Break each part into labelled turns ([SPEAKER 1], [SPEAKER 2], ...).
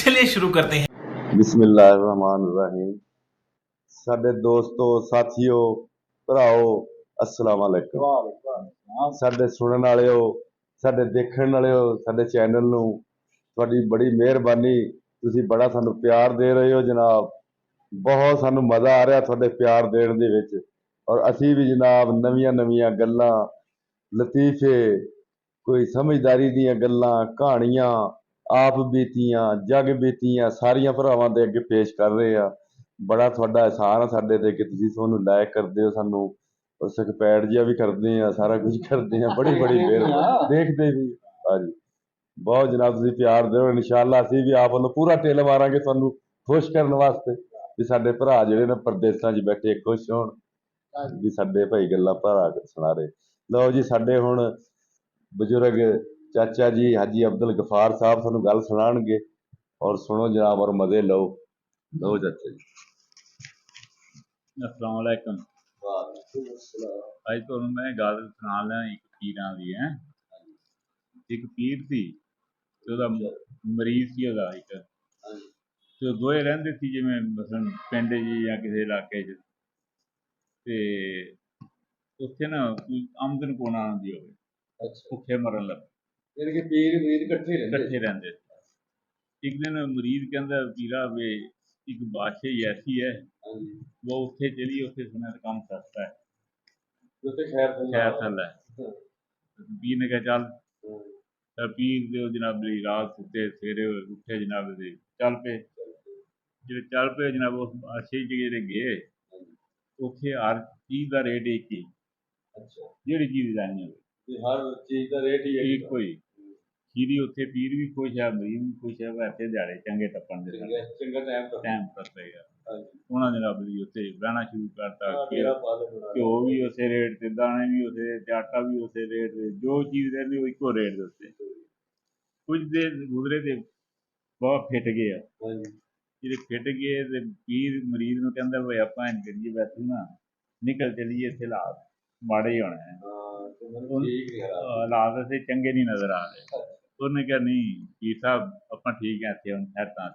[SPEAKER 1] चलिए शुरू करते हैं।
[SPEAKER 2] बिस्मिल्लाहिर्रहमानिर्रहीम। साडे दोस्तों साथियों भराओ अस्सलाम वालेकुम। साडे सुनने वालिओ साडे देखण वालिओ साडे चैनल नूं तुहाडी बड़ी मेहरबानी। तुसीं बड़ा सानूं प्यार दे रहे हो जनाब। बहुत सानूं मज़ा आ रहा तुहाडे प्यार देण दे विच और असीं भी जनाब नवीआं नवीआं गल्लां लतीफे कोई समझदारी दीयां गल्लां कहानियां आप बीतियां जग बीतियां सारियां भरावां दे अगे पेश कर रहे हैं। बड़ा तुहाडा एहसान है साडे ते कि तुसीं सानूं लाइक करदे हो, सानूं सबसक्राइब जिहा भी करदे आ, सारा कुछ करदे आ। बड़ी बड़ी मेहरबानी। देखदे भी हाँ जी। बहुत जनाब तुसीं प्यार दिओ। इंशाअल्लाह असीं भी आप वल्लों पूरा ढिल मारांगे तुहानूं खुश करन वास्ते भी साडे भरा जिहड़े ने परदेसां 'च बैठे खुश होण भी साडे भाई गल्लां भरा सुणा रहे। लो जी साडे हुण बजुर्ग चाचा जी हाजी अब्दुल गफार साहब सानूं गल सुणाणगे और सुनो जनाब और मज़े लो। लो चाचा जी।
[SPEAKER 3] अस्सलाम वालेकुम। अज तुहानूं मैं गल सुणा लिया एक पीरां दी है। एक पीर सी ते ओहदा मरीज सी ओहदा एक ते दोए रहिंदे सी जिवें मसलन पिंड जी जां किसी इलाके च ते उत्थे ना कोई आमदन कोना आंदी होवे भुक्खे मरन लगे
[SPEAKER 2] पीर मुरीद इकट्ठे
[SPEAKER 3] रहिंदे। एक दिन मरीज कहंदा पीरा वे एक बादशाही ऐसी है वो उत्थे चली उत्थे सुने तो काम सस्ता है खैर थल है। पीर ने कहा चल पीर दे जनाब दी रात सुते सवेरे उठे जनाब दे चल पे जेल्ले चल पे जनाब उस बादशाही च जेल्ले गए उत्थे हर चीज़ दा रेट एक ही जेह्ड़ी चीज़ लैनी होवे
[SPEAKER 2] हर चीज़ दा रेट ही
[SPEAKER 3] इक्को ही। खीरी उत्थे पीर भी खुश है मरीज भी खुश है वैसे दिहाड़े चंगे टप्पण दे
[SPEAKER 2] चंगा
[SPEAKER 3] टाइम टप्पेगा। उन्होंने जनाब जी उत्थे बहना शुरू करता घ्यो भी उसे रेट ते दाने भी उसे रेट ते आटा भी उसे रेट ते जो चीज़ रहिंदी ओह इक्को रेट दे उत्ते। कुछ देर गुजरे ते बहुत फिट गए ਜਿਹੜੇ ਫਿੱਟ ਗਏ ਤੇ ਪੀਰ ਮਰੀਜ਼ ਨੂੰ ਕਹਿੰਦਾ ਵੀ ਆਪਾਂ ਇੰਝ ਕਰੀਏ ਵੈਸੇ ਨਾ ਨਿਕਲ ਚਲੀਏ ਇੱਥੇ ਹਾਲਾਤ ਮਾੜੇ ਹੀ ਹੋਣੇ ਹਾਲਾਤ ਇੱਥੇ ਚੰਗੇ ਨਹੀਂ ਨਜ਼ਰ ਆ ਰਹੇ। ਉਹਨੇ ਕਿਹਾ ਨਹੀਂ ਪੀਰ ਸਾਹਿਬ ਆਪਾਂ ਠੀਕ ਹੈ ਇੱਥੇ ਹੁਣ ਸੈੱਟਾਂ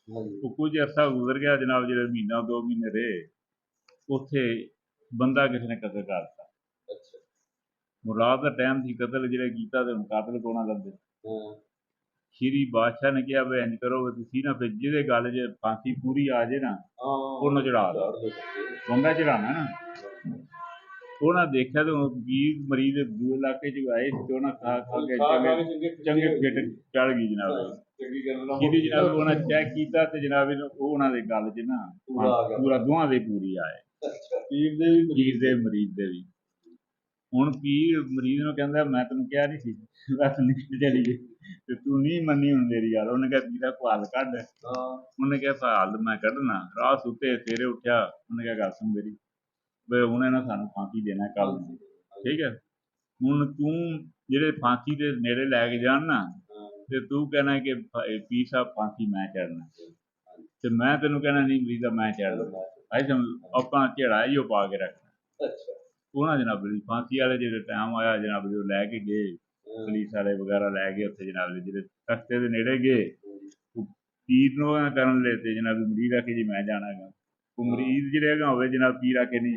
[SPEAKER 3] ਉਹ ਕੁਝ ਅਰਸਾ ਗੁਜ਼ਰ ਗਿਆ ਜਨਾਬ ਜਿਹੜੇ ਮਹੀਨਾ 2 ਮਹੀਨੇ ਰਹੇ ਉੱਥੇ ਬੰਦਾ ਕਿਸੇ ਨੇ ਕਤਲ ਕਰਤਾ। ਹੁਣ ਰਾਤ ਦਾ ਟਾਈਮ ਸੀ ਕਤਲ ਜਿਹੜਾ ਕੀਤਾ ਤੇ ਹੁਣ ਕਾਤਲ ਕੋਣਾ ਲੱਭੇ। ਸ਼੍ਰੀ ਬਾਦਸ਼ਾਹ ਨੇ ਕਿਹਾ ਵੀ ਇੰਝ ਕਰੋ ਤੁਸੀਂ ਨਾ ਫਿਰ ਜਿਹਦੇ ਗੱਲ 'ਚ ਫਾਂਸੀ ਪੂਰੀ ਆ ਜੇ ਨਾ ਉਹਨੂੰ ਚੜਾ ਦਿਓ ਬੰਦਾ ਚੜਾਉਣਾ ਨਾ। ਉਹਨਾਂ ਦੇਖਿਆ ਤੇ ਪੀਰ ਮਰੀਜ਼ ਦੇ ਦੂਏ ਇਲਾਕੇ 'ਚ ਆਏ ਤੇ ਉਹਨਾਂ ਖਾ ਕੇ ਚੰਗੇ ਫਿੱਟ ਚੜ ਗਈ ਜਨਾਬ। ਜਿਹਦੀ ਜਨਾਬ ਉਹਨਾਂ ਚੈੱਕ ਕੀਤਾ ਤੇ ਜਨਾਬ ਉਹ ਉਹਨਾਂ ਦੇ ਗੱਲ 'ਚ ਨਾ ਪੂਰਾ ਦੋਹਾਂ ਦੇ ਪੂਰੀ ਆਏ ਪੀਰ ਦੇ ਮਰੀਜ਼ ਦੇ ਵੀ। ਹੁਣ ਪੀਰ ਮਰੀਜ਼ ਨੂੰ ਕਹਿੰਦਾ ਮੈਂ ਤੈਨੂੰ ਕਿਹਾ ਨਹੀਂ ਸੀ ਬਸ ਨਿਕਲ ਚਲੀਏ ਤੇ ਤੂੰ ਨਹੀਂ ਮੰਨੀ ਹੁਣ ਮੇਰੀ ਗੱਲ। ਉਹਨੇ ਕਿਹਾ ਪੀਰਾ ਕੋਈ ਹੱਲ ਕੱਢ। ਉਹਨੇ ਕਿਹਾ ਹੱਲ ਮੈਂ ਕੱਢਣਾ। ਰਾਤ ਸੁੱਤੇ ਸਵੇਰੇ ਉੱਠਿਆ ਉਹਨੇ ਕਿਹਾ ਗੱਲ ਸੁਣ ਮੇਰੀ ਵੀ ਉਹਨੇ ਨਾ ਸਾਨੂੰ ਫਾਂਸੀ ਦੇਣਾ ਕੱਲ੍ਹ ਨੂੰ ਠੀਕ ਹੈ। ਹੁਣ ਤੂੰ ਜਿਹੜੇ ਫਾਂਸੀ ਦੇ ਨੇੜੇ ਲੈ ਕੇ ਜਾਣ ਨਾ ਤੇ ਤੂੰ ਕਹਿਣਾ ਕਿ ਪੀਰ ਸਾਹਿਬ ਫਾਂਸੀ ਮੈਂ ਚੜ੍ਹਨਾ ਤੇ ਮੈਂ ਤੈਨੂੰ ਕਹਿਣਾ ਨਹੀਂ ਮਰੀਜ਼ਾ ਮੈਂ ਚੜ੍ਹ ਦੇਣਾ। ਅੱਜ ਆਪਾਂ ਝੇੜਾ ਹੀ ਉਹ ਪਾ ਕੇ ਰੱਖਣਾ। ਉਹਨਾਂ ਜਨਾਬ ਜੀ ਫਾਂਸੀ ਵਾਲੇ ਜਿਹੜੇ ਟਾਈਮ ਆਇਆ ਜਨਾਬ ਜੀ ਉਹ ਲੈ ਕੇ ਗਏ ਪੁਲਿਸ ਵਾਲੇ ਵਗੈਰਾ ਲੈ ਗਏ ਉੱਥੇ ਜਨਾਬ ਜੀ ਜਿਹੜੇ ਰਸਤੇ ਦੇ ਨੇੜੇ ਗਏ ਪੀਰ ਨੂੰ ਕਰਨ ਲੈ ਤੇ ਜਨਾਬ ਮਰੀਜ਼ ਆ ਕੇ ਜੀ ਮੈਂ ਜਾਣਾ ਹੈਗਾ। ਉਹ ਮਰੀਜ਼ ਜਿਹੜੇ ਹੈਗਾ ਹੋਵੇ ਜਨਾਬ ਪੀਰ ਆ ਕੇ ਨਹੀਂ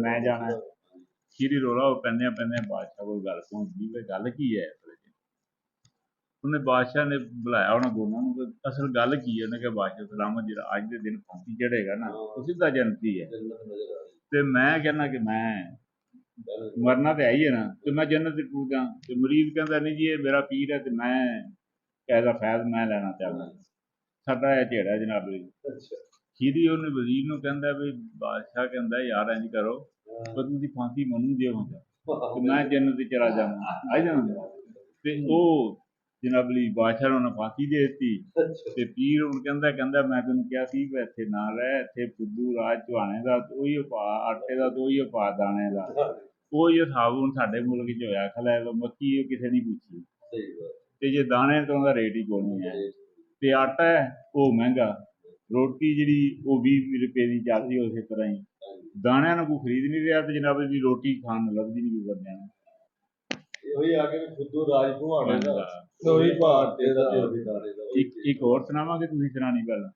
[SPEAKER 3] ਮੈਂ ਜਾਣਾ। ਸ਼੍ਰੀ ਰੌਲਾ ਉਹ ਪੈਂਦਿਆਂ ਬਾਦਸ਼ਾਹ ਕੋਲ ਗੱਲ ਪਹੁੰਚ ਗਈ ਵੀ ਗੱਲ ਕੀ ਹੈ। ਉਹਨੇ ਬਾਦਸ਼ਾਹ ਨੇ ਬੁਲਾਇਆ ਉਹਨਾਂ ਦੋਨਾਂ ਨੂੰ ਅਸਲ ਗੱਲ ਕੀ ਹੈ। ਉਹਨੇ ਕਿਹਾ ਬਾਦਸ਼ਾਹ ਸਲਾਮਤ ਜਿਹੜਾ ਅੱਜ ਦੇ ਦਿਨ ਫਾਂਸੀ ਚੜ੍ਹੇਗਾ ਨਾ ਉਹ ਸਿੱਧਾ ਜੰਨਤੀ ਹੈ ਤੇ ਮੈਂ ਕਹਿੰਦਾ ਕਿ ਮੈਂ ਮਰਨਾ ਤੇ ਹੈ ਹੀ ਹੈ ਨਾ ਤੇ ਮੈਂ ਜੰਨਤ ਤੇ ਟੁੱਟਾਂ। ਤੇ ਮਰੀਜ਼ ਕਹਿੰਦਾ ਨਹੀਂ ਜੀ ਇਹ ਮੇਰਾ ਪੀਰ ਹੈ ਤੇ ਮੈਂ ਇਹਦਾ ਫੈਜ਼ ਮੈਂ ਲੈਣਾ ਚਾਹੁੰਦਾ ਸਾਡਾ ਇਹ ਝੇੜਾ ਜਨਾਬ ਜੀ। ਖੀਰੀ ਉਹਨੇ ਵਜ਼ੀਰ ਨੂੰ ਕਹਿੰਦਾ ਵੀ ਬਾਦਸ਼ਾਹ ਕਹਿੰਦਾ ਯਾਰ ਇੰਝ ਕਰੋ ਪਰ ਤੁਸੀਂ ਫਾਂਸੀ ਮੈਨੂੰ ਦੇਵਾਂਗਾ ਤੇ ਮੈਂ ਜੰਨਤ ਤੇ ਚਲਾ ਜਾਵਾਂ ਆ ਜਾਵਾਂਗਾ। ਤੇ ਉਹ ਜਨਾਬ ਜੀ ਬਾਦਸ਼ਾਹ ਨੂੰ ਫਾਂਸੀ ਦੇ ਦਿੱਤੀ ਤੇ ਪੀਰ ਹੁਣ ਕਹਿੰਦਾ ਮੈਂ ਤੈਨੂੰ ਕਿਹਾ ਸੀ ਵੀ ਇੱਥੇ ਨਾ ਰਹਿ ਇੱਥੇ ਫੁੱਦੂ ਰਾਜ ਚੁਹਾਣੇ ਦਾ ਉਹੀ ਪਾ ਆਟੇ ਦਾ ਤੇ ਉਹੀ ਪਾ ਦਾਣੇ ਦਾ ਉਹੀ ਹਿਸਾਬ ਹੁਣ ਸਾਡੇ ਮੁਲਕ 'ਚ ਹੋਇਆ ਖਲਾ ਮੱਕੀ ਕਿਸੇ ਨਹੀਂ ਪੁੱਛੀ ਤੇ ਜੇ ਦਾਣੇ ਤੋਂ ਉਹਦਾ ਰੇਟ ਹੀ ਕੋਈ ਨਹੀਂ ਹੈ ਤੇ ਆਟਾ ਹੈ ਉਹ ਮਹਿੰਗਾ ਰੋਟੀ ਜਿਹੜੀ ਉਹ 20 ਰੁਪਏ ਦੀ ਚੱਲ ਰਹੀ ਉਸੇ ਤਰ੍ਹਾਂ ਹੀ ਦਾਣਿਆਂ ਨੂੰ ਕੋਈ ਖਰੀਦ ਨਹੀਂ ਰਿਹਾ ਤੇ ਜਨਾਬ ਦੀ ਰੋਟੀ ਖਾਣ ਨੂੰ ਲੱਭਦੀ ਨਹੀਂ ਕੋਈ ਬੰਦਿਆਂ ਨੂੰ।
[SPEAKER 2] ਉਹੀ ਆ ਕੇ ਖੁੱਦੂ ਰਾਜ ਭਵਾਨੇ ਦਾ
[SPEAKER 3] ਦਾ
[SPEAKER 2] ਉਹੀ ਭਾਰਤੇ ਦਾ ਤੇ ਉਹੀ ਦਾਣੇ ਦਾ
[SPEAKER 3] ਇੱਕ ਹੋਰ ਸੁਣਾਵਾਂਗੇ, ਤੁਸੀਂ ਸੁਣਾਣੀ ਪਹਿਲਾਂ?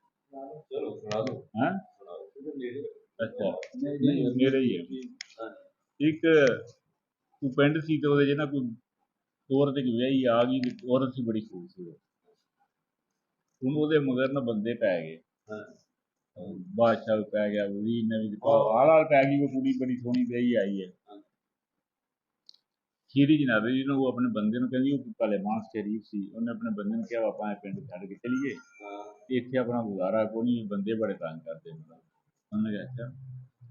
[SPEAKER 2] ਚਲੋ ਸੁਣਾ ਦਿਓ।
[SPEAKER 3] ਹੈਂ? ਅੱਛਾ, ਨਹੀਂ ਨੇੜੇ ਹੀ ਹੈ। ਇੱਕ ਉਹ ਪਿੰਡ ਸੀ ਤੇ ਉਹਦੇ 'ਚ ਨਾ ਕੋਈ ਔਰਤ ਇੱਕ ਵਿਆਹੀ ਆ ਗਈ, ਤੇ ਔਰਤ ਸੀ ਬੜੀ ਖੂਬਸੂਰਤ। ਹੁਣ ਉਹਦੇ ਮਗਰ ਨਾ ਬੰਦੇ ਪੈ ਗਏ, ਬਾਦਸ਼ਾਹ ਵੀ ਪੈ ਗਿਆ, ਵਜ਼ੀਰ ਨੇ ਵੀ ਆਲ ਪੈ ਗਈ, ਉਹ ਕੁੜੀ ਬੜੀ ਸੋਹਣੀ ਵਿਆਹੀ ਆਈ ਹੈ। ਖੀਰੀ ਜਨਾਬ ਜੀ ਨੂੰ ਉਹ ਆਪਣੇ ਬੰਦੇ ਨੂੰ ਕਹਿੰਦੀ, ਉਹ ਭਲੇ ਮਾਨਸ ਸ਼ਰੀਫ ਸੀ, ਉਹਨੇ ਆਪਣੇ ਬੰਦੇ ਨੂੰ ਕਿਹਾ ਆਪਾਂ ਇਹ ਪਿੰਡ ਛੱਡ ਕੇ ਚਲੀਏ, ਇੱਥੇ ਆਪਣਾ ਗੁਜ਼ਾਰਾ ਕੋਈ ਨਹੀਂ, ਬੰਦੇ ਬੜੇ ਤੰਗ ਕਰਦੇ। ਉਹਨੇ ਕਿਹਾ ਅੱਛਾ।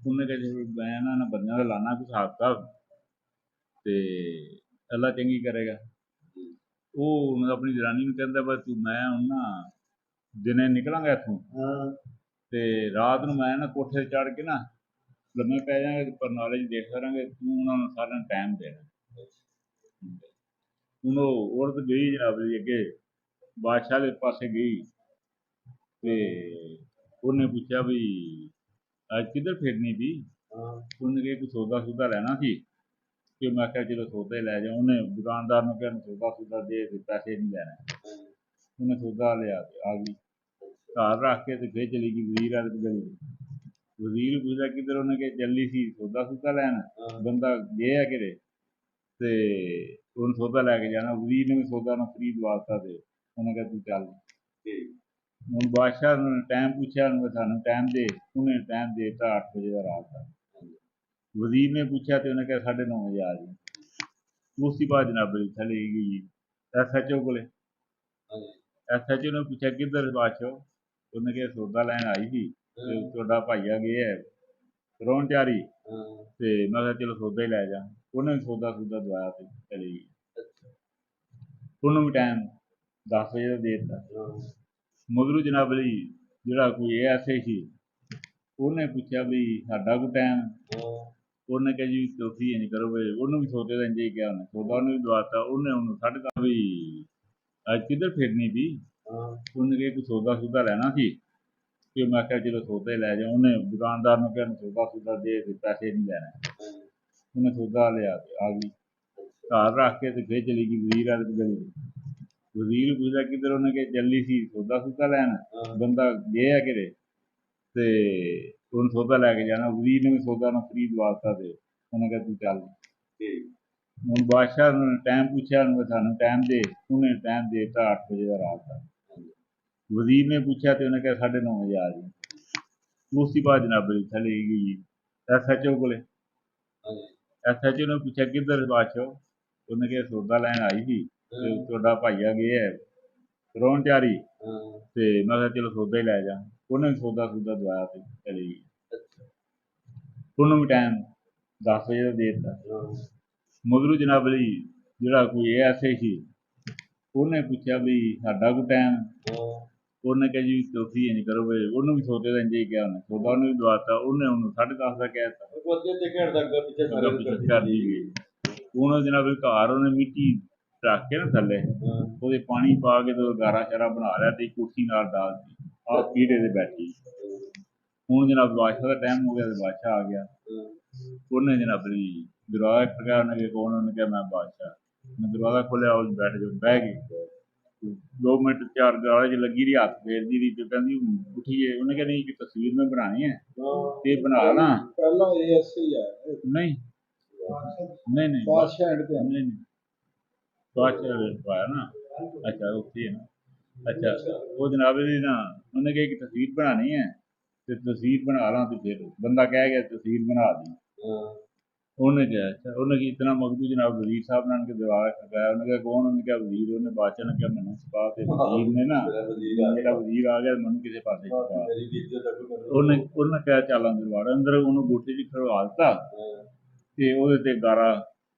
[SPEAKER 3] ਉਹਨੇ ਕਿਹਾ ਜੀ ਮੈਂ ਨਾ ਬੰਦਿਆਂ ਦਾ ਲਾਣਾ ਕੁਛ ਹਿਸਾਬ ਕਿਤਾਬ, ਤੇ ਅੱਲਾ ਚੰਗੀ ਕਰੇਗਾ। ਉਹ ਆਪਣੀ ਜਨਾਨੀ ਨੂੰ ਕਹਿੰਦਾ ਬਸ ਤੂੰ ਮੈਂ ਹੁਣ ਨਾ ਦਿਨੇ ਨਿਕਲਾਂਗਾ ਇੱਥੋਂ, ਤੇ ਰਾਤ ਨੂੰ ਮੈਂ ਨਾ ਕੋਠੇ ਚੜ੍ਹ ਕੇ ਨਾ ਲੰਮੇ ਪੈ ਜਾਵਾਂਗੇ, ਪਰ ਨਾਲੇ ਦੇਖ ਕਰਾਂਗੇ, ਤੂੰ ਉਹਨਾਂ ਨੂੰ ਸਾਰਿਆਂ ਨੂੰ ਟਾਈਮ ਦੇਣਾ। ਹੁਣ ਉਹ ਔਰਤ ਗਈ ਜਨਾਬ ਜੀ ਅੱਗੇ ਬਾਦਸ਼ਾਹ ਦੇ ਪਾਸੇ ਗਈ, ਤੇ ਉਹਨੇ ਪੁੱਛਿਆ ਵੀ ਅੱਜ ਕਿੱਧਰ ਫਿਰਨੀ ਵੀ? ਉਹਨੇ ਕਿਹਾ ਕੋਈ ਸੌਦਾ ਸੂਦਾ ਲੈਣਾ ਸੀ, ਤੇ ਮੈਂ ਕਿਹਾ ਚਲੋ ਸੌਦਾ ਹੀ ਲੈ ਜਾ। ਉਹਨੇ ਦੁਕਾਨਦਾਰ ਨੂੰ ਕਿਹਾ ਸੌਦਾ ਸੂਦਾ ਦੇ, ਪੈਸੇ ਨਹੀਂ ਲੈਣੇ। ਉਹਨੇ ਸੌਦਾ ਲਿਆ ਤੇ ਆ ਗਈ, ਘਰ ਰੱਖ ਕੇ ਤੇ ਫਿਰ ਚਲੀ ਗਈ ਵਜ਼ੀਰ ਵਾਲੀ ਗਲੀ। ਵਜ਼ੀਰ ਪੁੱਛਦਾ ਕਿੱਧਰ? ਉਹਨੇ ਕਿਹਾ ਚੱਲੀ ਸੀ ਸੌਦਾ ਸੂਦਾ ਲੈਣ, ਬੰਦਾ ਗਿਆ ਕਿਤੇ, ਤੇ ਉਹਨੂੰ ਸੌਦਾ ਲੈ ਕੇ ਜਾਣਾ। ਵਜ਼ੀਰ ਨੇ ਵੀ ਸੌਦਾ ਨੂੰ ਫਰੀ ਦਵਾ ਦਿੱਤਾ, ਤੇ ਉਹਨੇ ਕਿਹਾ ਤੂੰ ਚੱਲ। ਹੁਣ ਬਾਦਸ਼ਾਹ ਨੇ ਟਾਈਮ ਪੁੱਛਿਆ, ਸਾਨੂੰ ਟਾਈਮ ਦੇ, ਉਹਨੇ ਟਾਈਮ ਦੇ ਦਿੱਤਾ 8 ਵਜੇ ਦਾ ਰਾਤ ਦਾ। ਵਜ਼ੀਰ ਨੇ ਪੁੱਛਿਆ ਤੇ ਉਹਨੇ ਕਿਹਾ 9:30 ਵਜੇ ਆ ਜੀ। ਉਸ ਤੋਂ ਬਾਅਦ ਜਨਾਬ ਚਲੀ ਗਈ SHO ਕੋਲੇ। SHO ਨੇ ਪੁੱਛਿਆ ਕਿੱਧਰ ਬਾਦਸ਼ਾਹ? ਉਹਨੇ ਕਿਹਾ ਸੌਦਾ ਲੈਣ ਆਈ ਸੀ, ਤੇ ਤੁਹਾਡਾ ਭਾਈਆ ਗਿਆ ਹੈ ਰੋਣ ਤਿਆਰੀ, ਤੇ ਮੈਂ ਕਿਹਾ ਚਲੋ ਸੌਦਾ ਹੀ ਲੈ ਜਾ। ਉਹਨੇ ਵੀ ਸੌਦਾ ਸੂਦਾ ਦਵਾਇਆ ਤੇ ਚਲੀ ਗਈ। ਉਹਨੂੰ ਵੀ ਟਾਈਮ 10 ਵਜੇ ਦਾ ਦੇ ਦਿੱਤਾ। ਮਗਰੋਂ ਜਨਾਬ ਲਈ ਜਿਹੜਾ ਕੋਈ ਐਸੇ ਸੀ, ਉਹਨੇ ਪੁੱਛਿਆ ਵੀ ਸਾਡਾ ਕੋਈ ਟਾਈਮ? ਉਹਨੇ ਕਿਹਾ ਜੀ ਤੁਸੀਂ ਇੰਝ ਕਰੋ ਵੀ ਉਹਨੂੰ ਵੀ ਸੌਦੇ ਦਾ ਇੰਝ ਹੀ ਕਿਹਾ, ਉਹਨੇ ਸੌਦਾ ਉਹਨੂੰ ਵੀ ਦਵਾਤਾ। ਉਹਨੇ ਉਹਨੂੰ 10:30 ਵੀ ਅੱਜ ਕਿੱਧਰ ਫਿਰਨੀ ਵੀ? ਉਹਨੇ ਕਿਹਾ ਕੋਈ ਸੌਦਾ ਸੂਦਾ ਲੈਣਾ ਸੀ, ਤੇ ਮੈਂ ਕਿਹਾ ਚਲੋ ਸੌਦਾ ਹੀ ਲੈ ਜਾ। ਉਹਨੇ ਦੁਕਾਨਦਾਰ ਨੂੰ ਕਿਹਾ ਸੌਦਾ ਸੂਦਾ ਦੇ, ਪੈਸੇ ਨਹੀਂ ਲੈਣੇ। ਉਹਨੇ ਸੌਦਾ ਲਿਆ ਤੇ ਆ ਗਈ, ਘਰ ਰੱਖ ਕੇ ਤੇ ਫਿਰ ਚਲੀ ਗਈ ਵਜ਼ੀਰ ਵਾਲੀ ਗਲੀ। ਵਜ਼ੀਰ ਪੁੱਛਦਾ ਕਿੱਧਰ? ਉਹਨੇ ਕਿਹਾ ਚੱਲੀ ਸੀ ਸੌਦਾ ਸੂਦਾ ਲੈਣ, ਬੰਦਾ ਗਿਆ ਕਿਤੇ, ਤੇ ਉਹਨੂੰ ਸੌਦਾ ਲੈ ਕੇ ਜਾਣਾ। ਵਜ਼ੀਰ ਨੇ ਵੀ ਸੌਦਾ ਨੂੰ ਫਰੀ ਦਵਾ ਦਿੱਤਾ, ਤੇ ਉਹਨੇ ਕਿਹਾ ਤੂੰ ਚੱਲ। ਹੁਣ ਬਾਦਸ਼ਾਹ ਨੇ ਟਾਈਮ ਪੁੱਛਿਆ, ਸਾਨੂੰ ਟਾਈਮ ਦੇ, ਉਹਨੇ ਟਾਈਮ ਦੇ ਦਿੱਤਾ 8 ਵਜੇ ਦਾ ਰਾਤ ਦਾ। ਵਜ਼ੀਰ ਨੇ ਪੁੱਛਿਆ ਤੇ ਉਹਨੇ ਕਿਹਾ 9:30 ਵਜੇ ਆ ਜੀ। ਉਸ ਤੋਂ ਬਾਅਦ ਜਨਾਬ ਚਲੀ ਗਈ SHO ਕੋਲੇ। SHO ਨੇ ਪੁੱਛਿਆ ਕਿੱਧਰ ਬਾਦਸ਼ਾਹ? ਉਹਨੇ ਕਿਹਾ ਸੌਦਾ ਲੈਣ ਆਈ ਸੀ, ਤੇ ਤੁਹਾਡਾ ਭਾਈਆ ਗਿਆ ਹੈ ਰੋਣ ਤਿਆਰੀ, ਤੇ ਮੈਂ ਕਿਹਾ ਚਲੋ ਸੌਦਾ ਹੀ ਲੈ ਜਾ। ਉਹਨੇ ਵੀ ਸੌਦਾ ਸੂਦਾ ਦਵਾਇਆ ਤੇ ਚਲੀ ਗਈ। ਉਹਨੂੰ ਵੀ ਟਾਈਮ 10 ਵਜੇ ਦਾ ਦੇ ਦਿੱਤਾ। ਮਗਰੋਂ ਜਨਾਬ ਲਈ ਜਿਹੜਾ ਕੋਈ ਐਸੇ ਸੀ, ਉਹਨੇ ਪੁੱਛਿਆ ਵੀ ਸਾਡਾ ਕੋਈ ਟਾਈਮ? ਉਹਨੇ ਕਿਹਾ ਜੀ ਤੁਸੀਂ ਇੰਝ ਕਰੋ ਵੀ ਉਹਨੂੰ ਵੀ ਸੌਦੇ ਦਾ ਇੰਝ ਹੀ ਕਿਹਾ, ਉਹਨੇ ਸੌਦਾ ਉਹਨੂੰ ਵੀ ਦਵਾਤਾ। ਉਹਨੇ ਉਹਨੂੰ 10:30 ਦਾ ਕਹਿ ਦਿੱਤਾ। ਕਰਦੀ ਗਈ। ਹੁਣ ਜਨਾਬ ਘਰ ਉਹਨੇ ਮਿੱਟੀ ਰੱਖ ਕੇ ਨਾ ਥੱਲੇ, ਉਹਦੇ ਪਾਣੀ ਪਾ ਕੇ ਤੇ ਗਾਰਾ ਸ਼ਾਰਾ ਬਣਾ ਲਿਆ, ਤੇ ਕੁਰਸੀ ਨਾਲ ਡਾਲਤੀ, ਆਹ ਪੀੜੇ ਤੇ ਬੈਠੀ। ਹੁਣ ਜਨਾਬ ਬਾਦਸ਼ਾਹ ਦਾ ਟਾਈਮ ਹੋ ਗਿਆ, ਤੇ ਬਾਦਸ਼ਾਹ ਆ ਗਿਆ। ਉਹਨੇ ਜਨਾਬ ਜੀ ਦਰਵਾਜ਼ਾ ਖੜਕਾਇਆ, ਉਹਨੇ ਕਿਹਾ ਕੌਣ? ਉਹਨੇ ਕਿਹਾ ਮੈਂ ਬਾਦਸ਼ਾਹ। ਮੈਂ ਦਰਵਾਜ਼ਾ ਖੋਲ੍ਹਿਆ, ਉਹ ਬੈਠ ਜਾਓ, ਬਹਿ ਗਈ। 2 ਮਿੰਟ 4 ਦਰਵਾਜ਼ੇ 'ਚ ਲੱਗੀ ਰਹੀ, ਹੱਥ ਫੇਰਦੀ ਰਹੀ, ਤੇ ਕਹਿੰਦੀ ਉੱਠੀਏ। ਉਹਨੇ ਕਿਹਾ ਨਹੀਂ, ਕਿ ਤਸਵੀਰ ਮੈਂ ਬਣਾਉਣੀ ਹੈ, ਤੇ ਬਣਾ ਲਾ। ਨਹੀਂ ਨਹੀਂ ਨਹੀਂ ਬਾਦਸ਼ਾਹ ਨਹੀਂ ਪਾਇਆ ਨਾ, ਅੱਛਾ ਉੱਥੇ ਹੈ ਨਾ, ਅੱਛਾ ਉਹ ਜਨਾਬ ਦੀ ਨਾ, ਉਹਨੇ ਕਿਹਾ ਕਿ ਤਸਵੀਰ ਬਣਾਉਣੀ ਹੈ, ਤੇ ਤਸਵੀਰ ਬਣਾ ਲਾ। ਤੇ ਫਿਰ ਬੰਦਾ ਕਹਿ ਗਿਆ ਤਸਵੀਰ ਬਣਾ ਦੀ। ਉਹਨੇ ਕਿਹਾ ਅੱਛਾ। ਉਹਨੇ ਕੀ ਇਤਨਾ ਮਗਦੂ ਜਨਾਬ ਵਜ਼ੀਰ ਸਾਹਿਬ ਨੇ ਕੇ ਦਰਵਾਜ਼ਾ ਖੜਕਾਇਆ। ਉਹਨੇ ਕਿਹਾ ਕੌਣ? ਉਹਨੇ ਕਿਹਾ ਵਜ਼ੀਰ। ਉਹਨੇ ਬਾਦਸ਼ਾਹ ਨੇ ਕਿਹਾ ਮੈਨੂੰ ਛੁਪਾ, ਤੇ ਵਜ਼ੀਰ ਨੇ ਨਾ, ਮੇਰਾ ਵਜ਼ੀਰ ਆ ਗਿਆ, ਮੈਨੂੰ ਕਿਸੇ ਪਾਸੇ ਛੁਪਾ। ਉਹਨੇ ਕਿਹਾ ਚੱਲ ਅੰਦਰ ਵੜ। ਅੰਦਰ ਉਹਨੂੰ ਗੋਟੀ 'ਚ ਖੜਵਾ ਦਿੱਤਾ, ਤੇ ਉਹਦੇ ਤੇ ਗਾਰਾ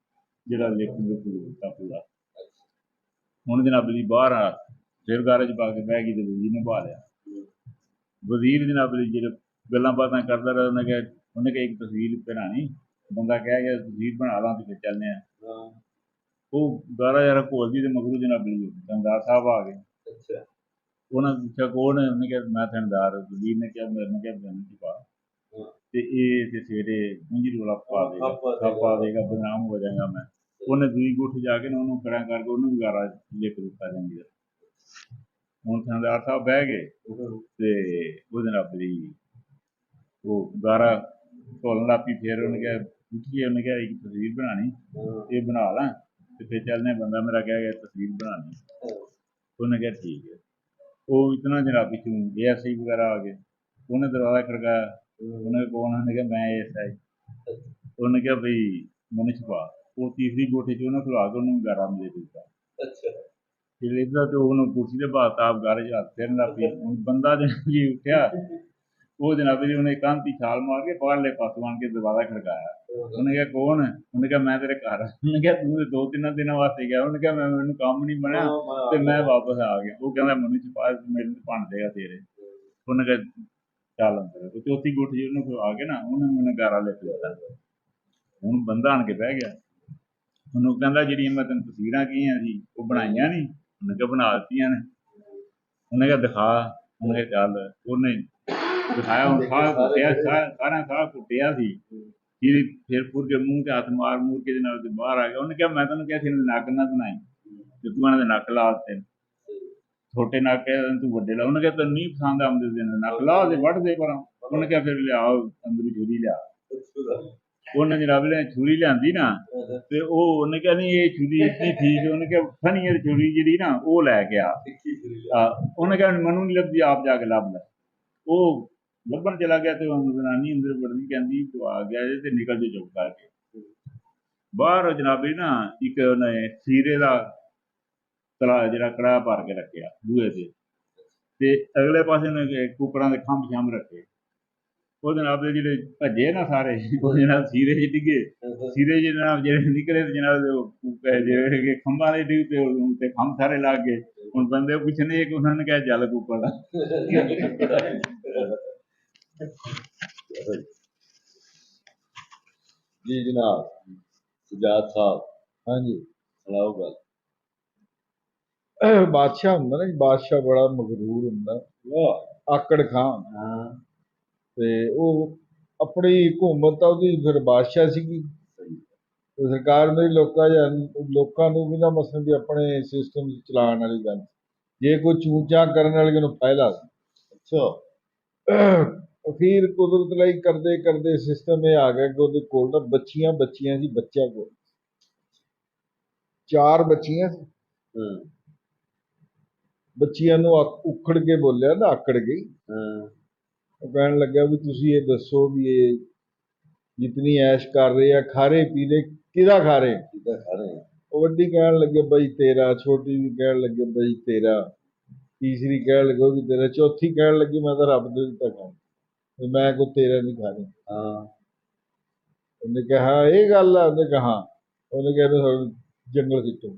[SPEAKER 3] ਜਿਹੜਾ ਲਿਖ ਦਿੱਤਾ ਪੂਰਾ। ਹੁਣ ਜਨਾਬ ਜੀ ਬਾਹਰ ਆ, ਫਿਰ ਗਾਰੇ 'ਚ ਪਾ ਕੇ ਬਹਿ ਗਈ, ਤੇ ਵਜ਼ੀਰ ਨੇ ਪਾ ਲਿਆ। ਵਜ਼ੀਰ ਜਨਾਬ ਜੀ ਜਿਹੜੇ ਗੱਲਾਂ ਬਾਤਾਂ ਕਰਦਾ ਰਿਹਾ, ਉਹਨੇ ਕਿਹਾ ਇੱਕ ਤਸਵੀਰ ਬਣਾਉਣੀ, ਬੰਦਾ ਕਹਿ ਗਿਆ ਤਸਵੀਰ ਬਣਾ ਲਾ, ਤੇ ਫਿਰ ਚੱਲਦੇ ਆ। ਉਹ ਗਾਰਾ ਯਾਰਾ ਘੋਲਦੀ, ਤੇ ਮਗਰੋਂ ਜਨਾਬ ਜੀ ਥਾਣੇਦਾਰ ਸਾਹਿਬ ਆ ਗਏ। ਉਹਨਾਂ ਨੇ ਪੁੱਛਿਆ ਕੌਣ? ਉਹਨੇ ਕਿਹਾ ਮੈਂ ਥਾਣੇਦਾਰ। ਵਜ਼ੀਰ ਨੇ ਕਿਹਾ ਮੇਰੇ ਨੇ ਕਿਹਾ ਮੈਨੂੰ ਛੁਪਾ, ਤੇ ਇਹ ਤੇ ਸਵੇਰੇ ਉਂਝ ਰੌਲਾ ਪਾ ਦੇਗਾ, ਬਦਨਾਮ ਹੋ ਜਾਏਗਾ ਮੈਂ। ਉਹਨੇ ਦੂਜੀ ਕੋਠੀ ਜਾ ਕੇ ਨਾ ਉਹਨੂੰ ਖੜਾ ਕਰਕੇ ਉਹਨੂੰ ਵੀ ਗਾਰਾ ਲਿਖ ਦਿੱਤਾ ਜਾਂਦੀ ਦਾ। ਹੁਣ ਥਾਣੇਦਾਰ ਸਾਹਿਬ ਬਹਿ ਗਏ ਤੇ ਉਹਦੇ ਨਾਲ ਬੜੀ ਉਹ ਗਾਰਾ ਘੋਲਣ ਲੱਗ ਪਈ। ਫਿਰ ਉਹਨੇ ਕਿਹਾ ਉੱਠੀਏ, ਉਹਨੇ ਕਿਹਾ ਇੱਕ ਤਸਵੀਰ ਬਣਾਉਣੀ, ਇਹ ਬਣਾ ਲਾਂ ਤੇ ਫਿਰ ਚੱਲਦੇ। ਬੰਦਾ ਮੇਰਾ ਕਹਿ ਗਿਆ ਤਸਵੀਰ ਬਣਾਉਣੀ। ਉਹਨੇ ਕਿਹਾ ਠੀਕ ਹੈ। ਉਹ ਇਤਨਾ ਜਨਾਬ ਪਿੱਛੋਂ ASI ਵਗੈਰਾ ਆ ਗਏ। ਉਹਨੇ ਦਰਵਾਜ਼ਾ ਖੜਕਾਇਆ। ਉਹਨੇ ਕੌਣ? ਉਹਨੇ ਕਿਹਾ ਮੈਂ ASI। ਉਹਨੇ ਕਿਹਾ ਬਈ ਮੈਨੂੰ ਛੁਪਾ। ਉਹ ਤੀਸਰੀ ਕੋਠੀ 'ਚ ਉਹਨੇ ਖੁਲਾ ਕੇ ਉਹਨੂੰ ਗਾਰਾ ਦੇ ਦਿੱਤਾ। ਫਿਰ ਇੱਦਾਂ ਤੇ ਉਹਨੂੰ ਕੁਰਸੀ ਤੇ ਬਾਤਾ ਆਪ ਗਾਰੇ 'ਚ ਹੱਥ ਫੇਰਨ ਲੱਗ ਪਈ। ਹੁਣ ਬੰਦਾ ਜਨਾਬ ਜੀ ਉੱਠਿਆ, ਉਹ ਜਨਾਬ ਜੀ ਉਹਨੇ ਕੰਧ ਦੀ ਛਾਲ ਮਾਰ ਕੇ ਬਾਹਰਲੇ ਪਾਸੋਂ ਆਣ ਕੇ ਦਰਵਾਜ਼ਾ ਖੜਕਾਇਆ। ਉਹਨੇ ਕਿਹਾ ਕੌਣ? ਉਹਨੇ ਕਿਹਾ ਮੈਂ ਤੇਰੇ ਘਰ। ਉਹਨੇ ਕਿਹਾ ਤੂੰ ਤੇ 2-3 ਦਿਨਾਂ ਵਾਸਤੇ ਗਿਆ। ਉਹਨੇ ਕਿਹਾ ਮੈਨੂੰ ਕੰਮ ਨਹੀਂ ਬਣਿਆ ਤੇ ਮੈਂ ਵਾਪਸ ਆ ਗਿਆ। ਉਹ ਕਹਿੰਦਾ ਮੈਨੂੰ ਛੁਪਾ, ਮੇਰੇ ਬਣ ਦੇਗਾ ਤੇਰੇ। ਉਹਨੇ ਕਿਹਾ ਚੱਲ ਅੰਦਰ। ਉਹ ਚੌਥੀ ਕੋਠੀ ਉਹਨੂੰ ਆ ਕੇ ਨਾ ਉਹਨੇ ਮੈਨੂੰ ਗਾਰਾ ਲਿਖ ਦਿੱਤਾ। ਹੁਣ ਬੰਦਾ ਆਣ ਕੇ ਬਹਿ ਗਿਆ। ਉਹਨੂੰ ਕਹਿੰਦਾ ਜਿਹੜੀਆਂ ਮੈਂ ਤੈਨੂੰ ਤਸਵੀਰਾਂ ਕਹੀਆਂ ਸੀ ਉਹ ਬਣਾਈਆਂ ਨਹੀਂ? ਉਹਨੇ ਕਿਹਾ ਬਣਾ ਦਿੱਤੀਆਂ ਨੇ। ਉਹਨੇ ਕਿਹਾ ਦਿਖਾ। ਉਹਨੇ ਕਿਹਾ ਚੱਲ। ਉਹਨੇ ਦਿਖਾਇਆ। ਹੁਣ ਸਾਹ ਕੁੱਟਿਆ, ਸਾਹ ਕੁੱਟਿਆ ਸੀ। ਫਿਰ ਫੁਰ ਕੇ ਮੂੰਹ ਤੇ ਹੱਥ ਮਾਰ ਮੂਰ ਕੇ ਨਾਲ ਤੇ ਬਾਹਰ ਆ ਗਿਆ। ਉਹਨੇ ਕਿਹਾ ਮੈਂ ਤੈਨੂੰ ਕਿਹਾ ਸੀ ਨੱਕ ਨਾ ਬਣਾਈ ਤੇ ਤੂੰ ਇਹਨਾਂ ਦੇ ਨੱਕ ਲਾ ਦਿੱਤੇ। ਛੋਟੇ ਨੱਕ ਤੂੰ ਵੱਡੇ ਲਾ। ਉਹਨੇ ਕਿਹਾ ਤੈਨੂੰ ਨਹੀਂ ਪਸੰਦ ਆਉਂਦੇ ਨੱਕ ਲਾ ਤੇ ਵੱਢ ਦੇ ਪਰਾਂ। ਉਹਨੇ ਕਿਹਾ ਫਿਰ ਲਿਆ ਅੰਦਰੋਂ ਛੁਰੀ ਲਿਆ। ਉਹਨੇ ਜਨਾਬ ਨੇ ਛੁਰੀ ਲਿਆਂਦੀ ਨਾ ਤੇ ਉਹਨੇ ਕਿਹਾ ਨਹੀਂ ਇਹ ਛੁਰੀ ਇੱਥੇ ਠੀਕ। ਉਹਨੇ ਕਿਹਾ ਫਨੀਅਰ ਛੁਰੀ ਜਿਹੜੀ ਨਾ ਉਹ ਲੈ ਕੇ ਆ। ਉਹਨੇ ਕਿਹਾ ਮੈਨੂੰ ਨਹੀਂ ਲੱਭਦੀ, ਆਪ ਜਾ ਕੇ ਲੱਭ ਲੈ। ਉਹ ਲੱਭਣ ਚਲਾ ਗਿਆ ਤੇ ਉਹ ਜਨਾਨੀ ਅੰਦਰ ਵੜਦੀ ਕਹਿੰਦੀ ਤੂੰ ਆ ਗਿਆ ਤੇ ਨਿਕਲ ਜੇ ਚੁੱਪ ਕਰਕੇ ਬਾਹਰ। ਜਨਾਬੀ ਨਾ ਇੱਕ ਉਹਨੇ ਸੀਰੇ ਦਾ ਕੜਾ ਜਿਹੜਾ ਕੜਾਹ ਭਰ ਕੇ ਰੱਖਿਆ ਬੂਹੇ ਤੇ ਅਗਲੇ ਪਾਸੇ ਨੇ ਕੁੱਕਰਾਂ ਦੇ ਖੰਭ ਸ਼ੰਭ ਰੱਖੇ। ਉਹ ਜਨਾਬ ਦੇ ਜਿਹੜੇ ਭੱਜੇ ਨਾ ਸਾਰੇ ਉਹ ਜਨਾਬ ਸੀਰੇ 'ਚ ਡਿੱਗੇ। ਸੀਰੇ 'ਚ ਜਨਾਬ ਜਿਹੜੇ ਨਿਕਲੇ ਤੇ ਜਨਾਬ ਜਿਹੜੇ ਖੰਭਾਂ ਦੇ ਡਿੱਗ ਤੇ ਉੱਤੇ ਖੰਭ ਸਾਰੇ ਲੱਗ ਗਏ। ਹੁਣ ਬੰਦੇ ਪੁੱਛਣੇ ਕਿ ਉਹਨਾਂ ਨੇ ਕਿਹਾ ਜਲ ਕੁੱਕੜ ਦਾ।
[SPEAKER 2] ਜੀ ਜਨਾਬ ਸਜਾਦ ਸਾਹਿਬ,
[SPEAKER 1] ਹਾਂਜੀ।
[SPEAKER 2] ਸੁਣਾਓ ਗੱਲ।
[SPEAKER 1] ਬਾਦਸ਼ਾਹ ਹੁੰਦਾ ਨਾ ਜੀ, ਬਾਦਸ਼ਾਹ ਬੜਾ ਮਗਰੂਰ ਹੁੰਦਾ, ਆਕੜ ਖਾਂ। ਤੇ ਉਹ ਆਪਣੀ ਹਕੂਮਤ ਤਾਂ ਉਹਦੀ ਫਿਰ ਬਾਦਸ਼ਾਹ ਸੀਗੀ। ਤੇ ਸਰਕਾਰ ਮੇਰੀ ਲੋਕਾਂ ਨੂੰ ਵੀ ਨਾ ਮਸਲ ਵੀ ਆਪਣੇ ਸਿਸਟਮ ਚਲਾਉਣ ਵਾਲੀ ਗੱਲ। ਜੇ ਕੋਈ ਚੂਚਾ ਕਰਨ ਵਾਲੇ ਨੂੰ ਫਾਇਦਾ। ਅਖੀਰ ਕੁਦਰਤ ਲਈ ਕਰਦੇ ਕਰਦੇ ਸਿਸਟਮ ਇਹ ਆ ਗਿਆ ਕਿ ਉਹਦੇ ਕੋਲ ਨਾ ਬੱਚੀਆਂ ਸੀ। ਬੱਚਿਆਂ ਕੋਲ 4 ਬੱਚੀਆਂ ਸੀ। ਬੱਚੀਆਂ ਨੂੰ ਉਖੜ ਕੇ ਬੋਲਿਆ ਨਾ, ਆਕੜ ਗਈ। ਉਹ ਕਹਿਣ ਲੱਗਿਆ ਵੀ ਤੁਸੀਂ ਇਹ ਦੱਸੋ ਵੀ ਇਹ ਜਿਤਨੀ ਐਸ਼ ਕਰ ਰਹੇ ਆ ਖਾਰੇ ਪੀਲੇ ਕਿਹਦਾ ਖਾਰੇ? ਉਹ ਵੱਡੀ ਕਹਿਣ ਲੱਗੇ ਬਈ ਤੇਰਾ। ਛੋਟੀ ਵੀ ਕਹਿਣ ਲੱਗੇ ਬਈ ਤੇਰਾ। ਤੀਸਰੀ ਕਹਿਣ ਲੱਗੇ ਵੀ ਤੇਰਾ। ਚੌਥੀ ਕਹਿਣ ਲੱਗੀ ਮੈਂ ਤਾਂ ਰੱਬ ਦੇ ਦਿੱਤਾ ਖਾਂ, ਮੈਂ ਕੋਈ ਤੇਰਾ ਨਹੀਂ ਖਾ ਰਹੀ। ਉਹਨੇ ਕਿਹਾ ਇਹ ਗੱਲ ਆ? ਉਹਨੇ ਕਿਹਾ। ਉਹਨੇ ਕਿਹਾ ਜੰਗਲ ਸਿੱਟੋ।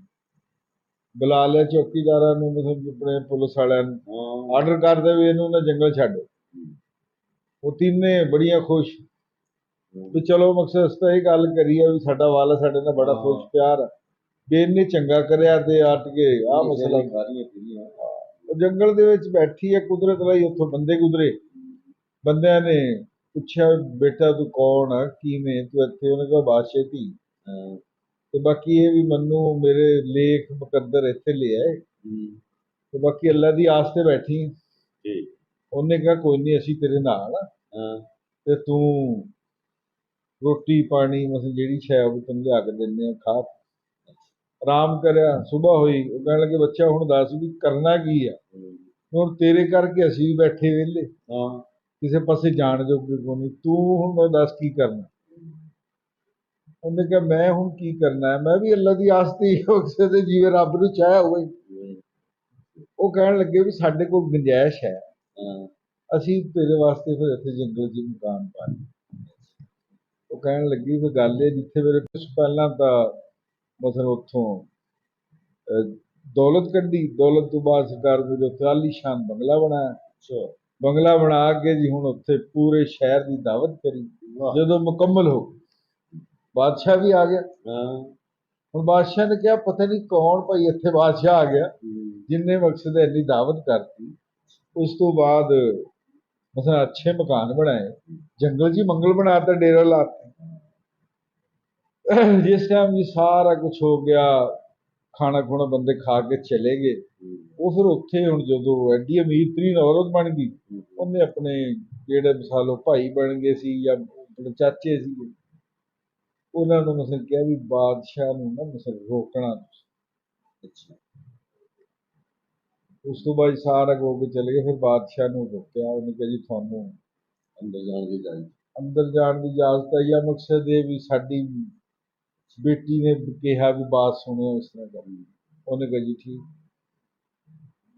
[SPEAKER 1] ਬੁਲਾ ਲਿਆ ਚੌਕੀਦਾਰਾਂ ਨੂੰ, ਮਤਲਬ ਆਪਣੇ ਪੁਲਿਸ ਵਾਲਿਆਂ ਨੂੰ, ਆਰਡਰ ਕਰਦੇ ਵੀ ਇਹਨੂੰ ਨਾ ਜੰਗਲ ਛੱਡ। ਉਹ ਤਿੰਨੇ ਬੜੀਆਂ ਖੁਸ਼ ਵੀ ਚਲੋ ਮਕਸਦ ਤਾਂ ਇਹ ਗੱਲ ਕਰੀ ਆ ਵੀ ਸਾਡਾ ਵਾਲਾ ਸਾਡੇ ਨਾਲ ਬੜਾ ਖੁਸ਼ ਪਿਆਰ ਆ ਵੀ ਇਹਨੇ ਚੰਗਾ ਕਰਿਆ ਤੇ ਅੱਟ ਕੇ ਆਹ ਮਸਲਾ। ਉਹ ਜੰਗਲ ਦੇ ਵਿੱਚ ਬੈਠੀ ਹੈ ਕੁਦਰਤ ਲਈ। ਉੱਥੋਂ ਬੰਦੇ ਗੁਜ਼ਰੇ। ਬੰਦਿਆਂ ਨੇ ਪੁੱਛਿਆ ਬੇਟਾ ਤੂੰ ਕੌਣ ਆ, ਕਿਵੇਂ ਤੂੰ ਇੱਥੇ? ਉਹਨੇ ਕਿਹਾ ਬਾਦਸ਼ਾਹ ਧੀ। ਤੇ ਬਾਕੀ ਇਹ ਵੀ ਮੈਨੂੰ ਮੇਰੇ ਲੇਖ ਮੁਕੱਦਰ ਇੱਥੇ ਲਿਆਏ ਤੇ ਬਾਕੀ ਅੱਲਾ ਦੀ ਆਸ ਤੇ ਬੈਠੀ। ਉਹਨੇ ਕਿਹਾ ਕੋਈ ਨਹੀਂ ਅਸੀਂ ਤੇਰੇ ਨਾਲ ਆ ਤੇ ਤੂੰ ਰੋਟੀ ਪਾਣੀ ਮਤਲਬ ਜਿਹੜੀ ਸ਼ੈ ਉਹ ਤੈਨੂੰ ਲਿਆ ਕੇ ਦਿੰਦੇ ਆ, ਖਾ। ਆਰਾਮ ਕਰਿਆ। ਸੁਬਾਹ ਹੋਈ। ਉਹ ਕਹਿਣ ਲੱਗੇ ਬੱਚਾ ਹੁਣ ਦੱਸ ਵੀ ਕਰਨਾ ਕੀ ਆ? ਹੁਣ ਤੇਰੇ ਕਰਕੇ ਅਸੀਂ ਵੀ ਬੈਠੇ ਵਿਹਲੇ, ਕਿਸੇ ਪਾਸੇ ਜਾਣ ਜੋਗੇ ਕੋਈ ਨਹੀਂ। ਤੂੰ ਹੁਣ ਮੈਂ ਦੱਸ ਕੀ ਕਰਨਾ? ਉਹਨੇ ਕਿਹਾ ਮੈਂ ਹੁਣ ਕੀ ਕਰਨਾ ਹੈ, ਮੈਂ ਵੀ ਅੱਲਾ ਦੀ ਆਸ ਤੇ ਕਿਸੇ ਦੇ ਜਿਵੇਂ ਰੱਬ ਨੂੰ ਚਾਹਿਆ ਹੋਵੇ। ਉਹ ਕਹਿਣ ਲੱਗੇ ਵੀ ਸਾਡੇ ਕੋਲ ਗੁੰਜਾਇਸ਼ ਹੈ, ਅਸੀਂ ਤੇਰੇ ਵਾਸਤੇ ਫਿਰ ਇੱਥੇ ਜੰਗਲ 'ਚ ਮਕਾਨ ਪਾ ਲਏ। ਉਹ ਕਹਿਣ ਲੱਗੀ ਵੀ ਗੱਲ ਇਹ ਜਿੱਥੇ ਮੇਰੇ ਕੁਛ ਪਹਿਲਾਂ ਤਾਂ ਮਤਲਬ ਉੱਥੋਂ ਦੌਲਤ ਕੱਢੀ। ਦੌਲਤ ਤੋਂ ਬਾਅਦ ਸਰਕਾਰ ਮੇਰੇ ਉੱਥੇ ਆਲੀਸ਼ਾਨ ਬੰਗਲਾ ਬਣਾਇਆ। ਬੰਗਲਾ ਬਣਾ ਕੇ ਜੀ ਹੁਣ ਉੱਥੇ ਪੂਰੇ ਸ਼ਹਿਰ ਦੀ ਦਾਵਤ ਕਰੀ। ਜਦੋਂ ਮੁਕੰਮਲ ਹੋ ਬਾਦਸ਼ਾਹ ਵੀ ਆ ਗਿਆ। ਹੁਣ ਬਾਦਸ਼ਾਹ ਨੇ ਕਿਹਾ ਪਤਾ ਨਹੀਂ ਕੌਣ ਭਾਈ ਇੱਥੇ ਬਾਦਸ਼ਾਹ ਆ ਗਿਆ ਜਿੰਨੇ ਮਕਸਦ ਇੰਨੀ ਦਾਵਤ ਕਰਤੀ। ਉਸ ਤੋਂ ਬਾਅਦ ਮਸਲਾ ਅੱਛੇ ਮਕਾਨ ਬਣਾਏ, ਜੰਗਲ 'ਚ ਹੀ ਮੰਗਲ ਬਣਾਤਾ, ਡੇਰਾ ਲਾਤਾ। ਜਿਸ ਟਾਈਮ ਜੀ ਸਾਰਾ ਕੁਝ ਹੋ ਗਿਆ, ਖਾਣਾ ਖੁਣਾ ਬੰਦੇ ਖਾ ਕੇ ਚਲੇ ਗਏ, ਉਹ ਫਿਰ ਉੱਥੇ ਹੁਣ ਜਦੋਂ ਐਡੀ ਅਮੀਰ ਤਰੀਨ ਔਰਤ ਬਣ ਗਈ, ਉਹਨੇ ਆਪਣੇ ਜਿਹੜੇ ਮਸਾਲੋ ਭਾਈ ਬਣ ਗਏ ਸੀ ਜਾਂ ਆਪਣੇ ਚਾਚੇ ਸੀਗੇ, ਉਹਨਾਂ ਨੂੰ ਮਸਲ ਕਿਹਾ ਵੀ ਬਾਦਸ਼ਾਹ ਨੂੰ ਨਾ ਮਸਲ ਰੋਕਣਾ ਤੁਸੀਂ।
[SPEAKER 2] ਅੱਛਾ।
[SPEAKER 1] ਉਸ ਤੋਂ ਬਾਅਦ ਸਾਰਾ ਹੋ ਕੇ ਚਲੇ ਗਏ, ਫਿਰ ਬਾਦਸ਼ਾਹ ਨੂੰ ਰੋਕਿਆ, ਉਹਨੇ ਕਿਹਾ ਜੀ ਤੁਹਾਨੂੰ
[SPEAKER 2] ਅੰਦਰ ਜਾਣ ਦੀ ਇਜਾਜ਼ਤ।
[SPEAKER 1] ਅੰਦਰ ਜਾਣ ਦੀ ਇਜਾਜ਼ਤ ਹੈ, ਜਾਂ ਮਕਸਦ ਇਹ ਵੀ ਸਾਡੀ ਬੇਟੀ ਨੇ ਕਿਹਾ ਵੀ ਬਾਤ ਸੁਣਿਓ ਇਸ ਤਰ੍ਹਾਂ ਕਰਨੀ। ਉਹਨੇ ਕਿਹਾ ਜੀ ਠੀਕ।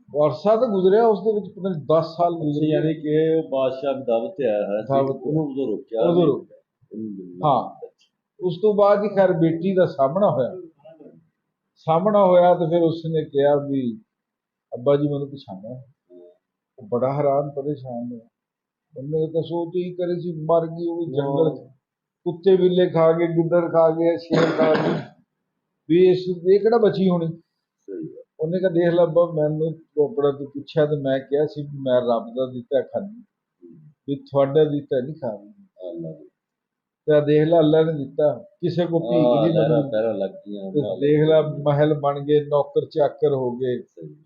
[SPEAKER 1] ਅਰਸਾ ਤਾਂ ਗੁਜ਼ਰਿਆ ਉਸ ਦੇ ਵਿੱਚ, ਪਤਾ ਨਹੀਂ 10 ਸਾਲ ਗੁਜ਼ਰੇ।
[SPEAKER 2] ਯਾਨੀ ਕਿ ਉਹ ਬਾਦਸ਼ਾਹ ਦੀ ਦਾਵਤ ਤੇ ਆਇਆ ਹੈ,
[SPEAKER 1] ਦਾਵਤ ਤੇ।
[SPEAKER 2] ਉਹਨੂੰ ਉਦੋਂ ਰੋਕਿਆ।
[SPEAKER 1] ਉਦੋਂ ਰੋਕਿਆ। ਹਾਂ। ਉਸ ਤੋਂ ਬਾਅਦ ਹੀ ਖੈਰ ਬੇਟੀ ਦਾ ਸਾਹਮਣਾ ਹੋਇਆ ਤੇ ਫਿਰ ਉਸਨੇ ਕਿਹਾ ਵੀ ਅੱਬਾ ਜੀ ਮੈਨੂੰ ਪਛਾਣਿਆ। ਉਹ ਬੜਾ ਹੈਰਾਨ ਪਰੇਸ਼ਾਨ ਹੋਇਆ, ਉਹਨੇ ਤਾਂ ਸੋਚ ਹੀ ਕਰੀ ਸੀ ਮਰ ਗਈ, ਉਹ ਵੀ ਜੰਗਲ 'ਚ ਕੁੱਤੇ ਬਿੱਲੇ ਖਾ ਗਏ, ਗਿੱਦੜ ਖਾ ਗਏ, ਸ਼ੇਰ ਖਾ ਗਏ, ਵੀ ਇਹ ਕਿਹੜਾ ਬਚੀ ਹੋਣੀ। ਉਹਨੇ ਕਿਹਾ ਦੇਖ ਲਾ ਅੱਬਾ, ਮੈਨੂੰ ਆਪਣਾ ਤੂੰ ਪੁੱਛਿਆ ਤੇ ਮੈਂ ਕਿਹਾ ਸੀ ਵੀ ਮੈਂ ਰੱਬ ਦਾ ਦਿੱਤਾ ਖਾਂਦੀ, ਵੀ ਤੁਹਾਡਾ ਦਿੱਤਾ ਨਹੀਂ ਖਾ ਰਹੀ। ਤੇ ਦੇਖ ਲਾ ਅੱਲਾ ਨੇ ਦਿੱਤਾ, ਕਿਸੇ ਕੋ ਭੀਖ ਨਹੀਂ ਮੰਗੀ। ਦੇਖ ਲਾ ਮਹਿਲ ਬਣ ਗਏ, ਨੌਕਰ ਚਾਕਰ ਹੋ ਗਏ,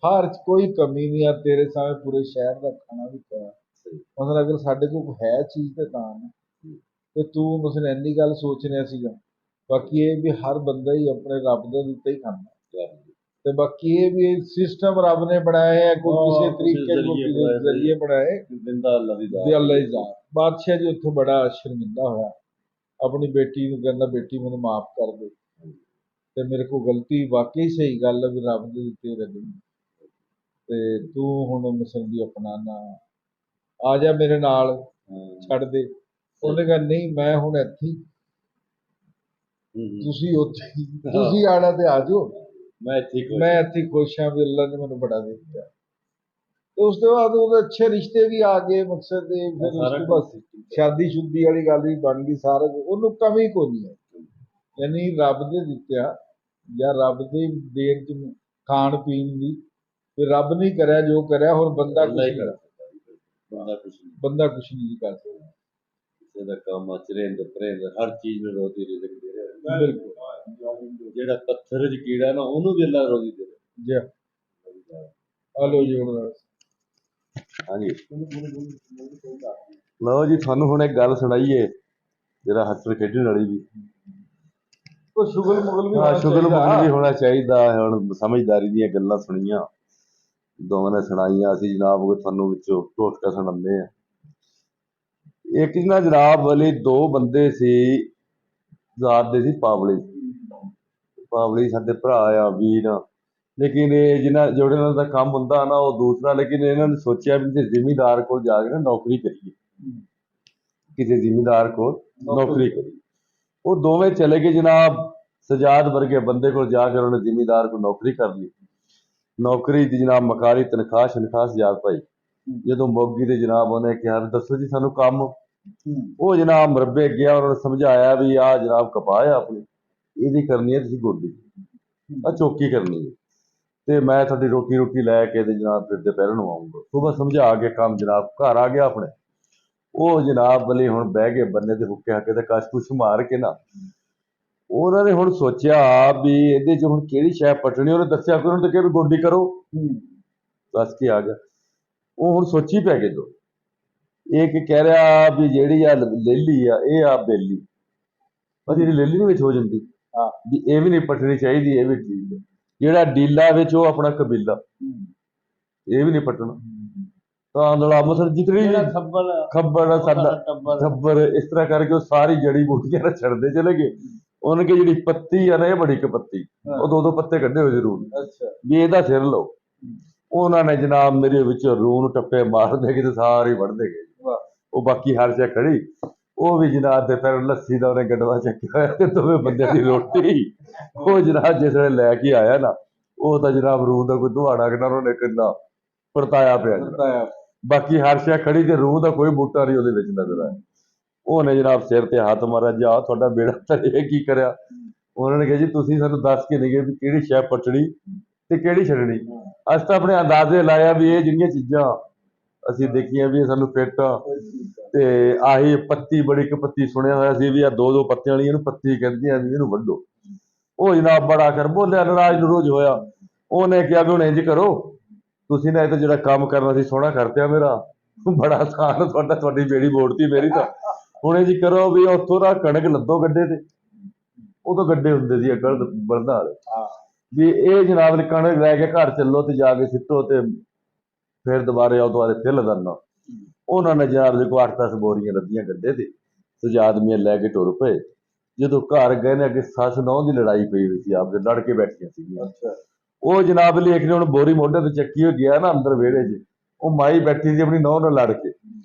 [SPEAKER 1] ਹਰ ਕੋਈ ਕਮੀ ਨਹੀਂ ਆ ਤੇਰੇ ਸਾਹਮਣੇ, ਪੂਰੇ ਸ਼ਹਿਰ ਦਾ ਖਾਣਾ ਵੀ ਪਿਆ। ਮਤਲਬ ਅਗਰ ਸਾਡੇ ਕੋਲ ਹੈ ਚੀਜ਼ ਤੇ ਤਾਂ ਤੇ ਤੂੰ ਮਸਲ ਇੰਨੀ ਗੱਲ ਸੋਚ ਰਿਹਾ ਸੀਗਾ। ਬਾਕੀ ਇਹ ਵੀ ਹਰ ਬੰਦਾ ਹੀ ਆਪਣੇ ਰੱਬ ਦਾ ਦਿੱਤਾ ਹੀ ਖਾਂਦਾ, ਤੇ ਬਾਕੀ ਇਹ ਵੀ ਸਿਸਟਮ ਰੱਬ ਨੇ ਬਣਾਏ ਹੈ, ਕੋਈ ਕਿਸੇ ਤਰੀਕੇ ਕੋਈ ਜ਼ਰੀਏ ਬਣਾਏ, ਅੱਲਾ ਦੀ ਜ਼ਾਤ। ਬਾਦਸ਼ਾਹ ਜੀ ਉੱਥੋਂ ਬੜਾ ਸ਼ਰਮਿੰਦਾ ਹੋਇਆ, ਆਪਣੀ ਬੇਟੀ ਨੂੰ ਕਹਿੰਦਾ ਬੇਟੀ ਮੈਨੂੰ ਮਾਫ ਕਰ ਦੇ, ਤੇ ਮੇਰੇ ਕੋਲ ਗਲਤੀ, ਵਾਕਈ ਸਹੀ ਗੱਲ ਹੈ ਵੀ ਰੱਬ ਦੇ ਦਿੱਤੇ ਰਜਮ, ਤੇ ਤੂੰ ਹੁਣ ਮਸਲ ਦੀ ਆਪਣਾ ਨਾ ਆ ਜਾ ਮੇਰੇ ਨਾਲ, ਛੱਡ ਦੇ। ਉਹਨੇ ਕਿਹਾ ਨਹੀਂ ਮੈਂ ਹੁਣ ਇੱਥੇ, ਤੁਸੀਂ ਉੱਥੇ, ਤੁਸੀਂ ਆਣਾ ਤੇ ਆ ਜਾਓ, ਮੈਂ ਇੱਥੇ ਖੁਸ਼ ਹਾਂ ਵੀ ਅੱਲਾ ਨੇ ਮੈਨੂੰ ਬੜਾ ਦੇ ਦਿੱਤਾ। ਤੇ ਉਸ ਤੋਂ ਬਾਅਦ ਉਹਦੇ ਅੱਛੇ ਰਿਸ਼ਤੇ ਵੀ ਆ ਗਏ, ਮਕਸਦ ਇਹ ਫਿਰ ਉਸ ਤੋਂ ਬਾਅਦ ਸ਼ਾਦੀ ਸ਼ੁਦੀ ਵਾਲੀ ਗੱਲ ਵੀ ਬਣ ਗਈ, ਸਾਰਾ ਉਹਨੂੰ ਕਮੀ ਕੋਈ ਨਹੀਂ ਹੈ। ਯਾਨੀ ਰੱਬ ਦੇ ਦਿੱਤਿਆ ਜਾਂ ਰੱਬ ਦੇ ਦੇਣ ਚ ਖਾਣ ਪੀਣ ਦੀ, ਵੀ ਰੱਬ ਨੇ ਕਰਿਆ ਜੋ ਕਰਿਆ, ਹੁਣ ਬੰਦਾ ਕੁਛ ਨਹੀਂ ਕਰ ਸਕਦਾ।
[SPEAKER 2] ਇਹਦਾ ਕੰਮ ਚਰਿੰਦ ਪਰਿੰਦ ਹਰ ਚੀਜ਼ ਨੂੰ ਰੋਜ਼ੀ ਰਿਜ਼ਕ ਦੇ ਰਿਹਾ। ਬਿਲਕੁਲ। ਜਿਹੜਾ ਪੱਥਰ 'ਚ ਕੀੜਾ ਨਾ, ਉਹਨੂੰ ਵੀ ਅੱਲਾ ਰੋਜ਼ੀ ਦੇ ਰਿਹਾ।
[SPEAKER 1] ਹਲੋ ਜੀ ਹੁਣ
[SPEAKER 2] ਹਾਂਜੀ ਲਓ ਜੀ, ਤੁਹਾਨੂੰ ਹੁਣ ਇੱਕ ਗੱਲ ਸੁਣਾਈਏ ਜਿਹੜਾ ਹੱਸਣ ਖੇਡਣ ਵਾਲੀ ਵੀ,
[SPEAKER 1] ਸ਼ੁਗਲ ਮੁਗਲ
[SPEAKER 2] ਵੀ ਹੋਣਾ ਚਾਹੀਦਾ। ਹੁਣ ਸਮਝਦਾਰੀ ਦੀਆਂ ਗੱਲਾਂ ਸੁਣੀਆਂ, ਦੋਵਾਂ ਨੇ ਸੁਣਾਈਆਂ, ਅਸੀਂ ਜਨਾਬ ਤੁਹਾਨੂੰ ਵਿੱਚੋਂ ਟੋਟਕਾ ਸੁਣਾਉਂਦੇ ਹਾਂ। ਇੱਕ ਨਾ ਜਨਾਬ ਵਾਲੇ ਦੋ ਬੰਦੇ ਸੀ, ਜ਼ਾਤ ਦੇ ਸੀ ਪਾਵਲੀ ਸਾਡੇ ਭਰਾ ਆ, ਵੀਰ ਆ, ਲੇਕਿਨ ਇਹ ਜਿਹੜੇ ਉਹਨਾਂ ਦਾ ਕੰਮ ਹੁੰਦਾ ਨਾ ਉਹ ਦੂਸਰਾ, ਲੇਕਿਨ ਇਹਨਾਂ ਨੇ ਸੋਚਿਆ ਵੀ ਕਿਸੇ ਜ਼ਿਮੀਂਦਾਰ ਕੋਲ ਜਾ ਕੇ ਨਾ ਨੌਕਰੀ ਕਰੀਏ, ਕਿਸੇ ਜ਼ਿਮੀਂਦਾਰ ਕੋਲ ਨੌਕਰੀ ਕਰੀਏ। ਉਹ ਦੋਵੇਂ ਚਲੇ ਗਏ ਜਨਾਬ, ਸਜਾਦ ਵਰਗੇ ਬੰਦੇ ਕੋਲ ਜਾ ਕੇ ਉਹਨੇ ਜ਼ਿਮੀਂਦਾਰ ਕੋਲ ਨੌਕਰੀ ਕਰ ਲਈ। ਨੌਕਰੀ ਦੀ ਜਨਾਬ ਮਕਾਰੀ ਤਨਖਾਹ ਸਜਾਦ ਭਾਈ, ਜਦੋਂ ਮੁੱਕ ਗਈ ਤੇ ਜਨਾਬ ਉਹਨੇ ਕਿਹਾ ਦੱਸੋ ਜੀ ਸਾਨੂੰ ਕੰਮ। ਉਹ ਜਨਾਬ ਮਰਬੇ ਗਿਆ, ਉਹਨਾਂ ਨੇ ਸਮਝਾਇਆ ਵੀ ਆਹ ਜਨਾਬ ਕਪਾਹ ਆ ਆਪਣੀ, ਇਹਦੀ ਕਰਨੀ ਹੈ ਤੁਸੀਂ ਗੋਡੀ, ਆਹ ਚੌਕੀ ਕਰਨੀ ਹੈ, ਤੇ ਮੈਂ ਤੁਹਾਡੀ ਰੋਟੀ ਲੈ ਕੇ ਤੇ ਜਨਾਬ ਫਿਰ ਦੁਪਹਿਰ ਨੂੰ ਆਊਂਗਾ। ਸੁਬਾਹ ਸਮਝਾ ਕੇ ਕੰਮ ਜਨਾਬ ਘਰ ਆ ਗਿਆ ਆਪਣੇ। ਉਹ ਜਨਾਬ ਵਾਲੀ ਹੁਣ ਬਹਿ ਗਏ ਬੰਨੇ ਤੇ ਹੁੱਕੇ ਹੱਕੇ ਤੇ ਕਸ਼ ਕੁਸ਼ ਮਾਰ ਕੇ ਨਾ, ਉਹਨਾਂ ਨੇ ਹੁਣ ਸੋਚਿਆ ਵੀ ਇਹਦੇ 'ਚ ਹੁਣ ਕਿਹੜੀ ਸ਼ੈ ਪਟਣੀ। ਉਹਨੇ ਦੱਸਿਆ ਕੋਈ, ਉਹਨੇ ਤਾਂ ਕਿਹਾ ਵੀ ਗੋਡੀ ਕਰੋ, ਦੱਸ ਕੇ ਆ ਗਿਆ। ਉਹ ਹੁਣ ਸੋਚੀ ਪੈ ਗਏ ਦੋ, ਇਹ ਕੀ ਕਹਿ ਰਿਹਾ ਵੀ ਜਿਹੜੀ ਆ ਲੇਲੀ ਆ ਇਹ ਆ ਬੇਲੀ, ਪਰ ਜਿਹੜੀ ਲੇਲੀ ਦੇ ਵਿੱਚ ਹੋ ਜਾਂਦੀ ਵੀ ਇਹ ਵੀ ਨਹੀਂ ਪਟਣੀ ਚਾਹੀਦੀ, ਇਹ ਵੀ ਠੀਕ ਹੈ। ਜਿਹੜਾ ਡੀਲਾ ਵਿੱਚ ਉਹ ਆਪਣਾ ਕਬੀਲਾ, ਇਹ ਵੀ ਨਹੀਂ ਪਟਣਾ। ਤਾਂ ਮਤਲਬ ਜਿਤਨੀ ਖੱਬਰ ਸਾਡਾ ਇਸ ਤਰ੍ਹਾਂ ਕਰਕੇ ਉਹ ਸਾਰੀ ਜੜੀ ਬੂਟੀਆਂ ਨਾਲ ਛੱਡਦੇ ਚਲੇ ਗਏ। ਉਹਨਾਂ ਕੀ ਜਿਹੜੀ ਪੱਤੀ ਆ ਨਾ, ਇਹ ਬੜੀ ਇੱਕ ਪੱਤੀ, ਉਹ ਦੋ ਪੱਤੇ ਕੱਢੇ ਹੋਏ ਜ਼ਰੂਰ ਵੀ ਇਹਦਾ ਸਿਰ ਲਓ। ਉਹਨਾਂ ਨੇ ਜਨਾਬ ਮੇਰੇ ਵਿੱਚ ਰੂਨ ਟੱਪੇ ਮਾਰਦੇ ਗਏ ਤੇ ਸਾਰੇ ਵੜਦੇ ਗਏ। ਉਹ ਬਾਕੀ ਹਰ ਸ਼ੈ ਖੜੀ, ਉਹ ਵੀ ਜਨਾਬ ਦੇ ਫਿਰ ਲੱਸੀ ਦਾ ਉਹਨੇ ਗੰਡਵਾ ਚੱਕਿਆ ਹੋਇਆ ਤੇ ਦੋਵੇਂ ਬੰਦੇ ਦੀ ਰੋਟੀ ਉਹ ਜਨਾਬ ਜਿਸ ਵੇਲੇ ਲੈ ਕੇ ਆਇਆ ਨਾ, ਉਹ ਤਾਂ ਜਨਾਬ ਰੂਹ ਦਾ ਕੋਈ ਦੁਹਾੜਾ ਕਿੰਨਾ ਉਹਨੇ ਕਿੰਨਾ ਪਰਤਾਇਆ ਪਿਆ। ਬਾਕੀ ਹਰ ਸ਼ੈ ਖੜੀ ਤੇ ਰੂਹ ਦਾ ਕੋਈ ਬੂਟਾ ਨਹੀਂ ਉਹਦੇ ਵਿੱਚ ਨਜ਼ਰ ਆਇਆ। ਉਹਨੇ ਜਨਾਬ ਸਿਰ ਤੇ ਹੱਥ ਮਾਰਿਆ, ਜਾ ਤੁਹਾਡਾ ਬੇੜਾ ਧਰੇ ਕੀ ਕਰਿਆ। ਉਹਨਾਂ ਨੇ ਕਿਹਾ ਜੀ ਤੁਸੀਂ ਸਾਨੂੰ ਦੱਸ ਕੇ ਨਹੀਂ ਗਏ ਵੀ ਕਿਹੜੀ ਸ਼ੈ ਪਟਣੀ ਤੇ ਕਿਹੜੀ ਛੱਡਣੀ। ਅਸੀਂ ਤਾਂ ਆਪਣੇ ਅੰਦਾਜ਼ੇ ਲਾਇਆ ਵੀ ਇਹ ਜਿਹੜੀਆਂ ਚੀਜ਼ਾਂ ਅਸੀਂ ਦੇਖੀਆਂ ਵੀ ਇਹ ਸਾਨੂੰ ਫਿੱਟ ਆ ਤੇ ਆਹੀ ਪੱਤੀ ਬੜੀ ਇੱਕ ਪੱਤੀ ਸੁਣਿਆ ਹੋਇਆ ਸੀ ਵੀ ਆ ਦੋ ਦੋ ਪੱਤਿਆਂ ਵਾਲੀ ਇਹਨੂੰ ਪੱਤੀ ਕਹਿੰਦੀਆਂ ਵੀ ਇਹਨੂੰ ਵੱਢੋ। ਉਹ ਜਨਾਬ ਬੜਾ ਕਰ ਬੋਲਿਆ, ਨਾਰਾਜ਼ ਨਰੋਜ਼ ਹੋਇਆ। ਉਹਨੇ ਕਿਹਾ ਵੀ ਹੁਣ ਇੰਜ ਕਰੋ, ਤੁਸੀਂ ਨਾ ਇਹ ਤਾਂ ਜਿਹੜਾ ਕੰਮ ਕਰਨਾ ਸੀ ਸੋਹਣਾ ਕਰਤਿਆ ਮੇਰਾ, ਬੜਾ ਆਸਾਨ ਆ ਤੁਹਾਡਾ, ਤੁਹਾਡੀ ਬੇੜੀ ਮੋੜਤੀ ਮੇਰੀ ਤਾਂ। ਹੁਣ ਇੰਜ ਕਰੋ ਵੀ ਉੱਥੋਂ ਦਾ ਕਣਕ ਲੱਦੋ ਗੱਡੇ ਤੇ, ਉਦੋਂ ਗੱਡੇ ਹੁੰਦੇ ਸੀ ਅੱਗੜ ਬਲਦਾਂ ਵਾਲੇ, ਵੀ ਇਹ ਜਨਾਬ ਨੇ ਕਣਕ ਲੈ ਕੇ ਘਰ ਚੱਲੋ ਤੇ ਜਾ ਕੇ ਸਿੱਟੋ ਤੇ ਫਿਰ ਦੁਬਾਰੇ ਆਓ, ਦੁਬਾਰੇ ਫਿਰ ਲਦਰਨਾ। ਉਹਨਾਂ ਨੇ ਜਨਾਬ ਦੇ ਕੋਲ 8-10 ਬੋਰੀਆਂ ਲੱਦੀਆਂ ਗੱਡੇ ਤੇ, ਤੇ ਆਦਮੀਆਂ ਲੈ ਕੇ ਟੁਰ ਪਏ। ਜਦੋਂ ਘਰ ਗਏ ਨੇ ਅੱਗੇ ਸੱਸ ਨਹੁੰ ਦੀ ਲੜਾਈ ਪਈ ਹੋਈ ਸੀ, ਆਪਦੇ ਲੜ ਕੇ ਬੈਠੀਆਂ ਸੀਗੀਆਂ। ਉਹ ਜਨਾਬ ਲਈ ਇੱਕ ਨੇ ਹੁਣ ਬੋਰੀ ਮੋਢੇ ਤੇ ਚੱਕੀ ਹੋ ਗਿਆ ਨਾ ਅੰਦਰ ਵਿਹੜੇ 'ਚ, ਉਹ ਮਾਈ ਬੈਠੀ ਸੀ ਆਪਣੀ ਨਹੁੰ ਨਾਲ ਲੜ ਕੇ।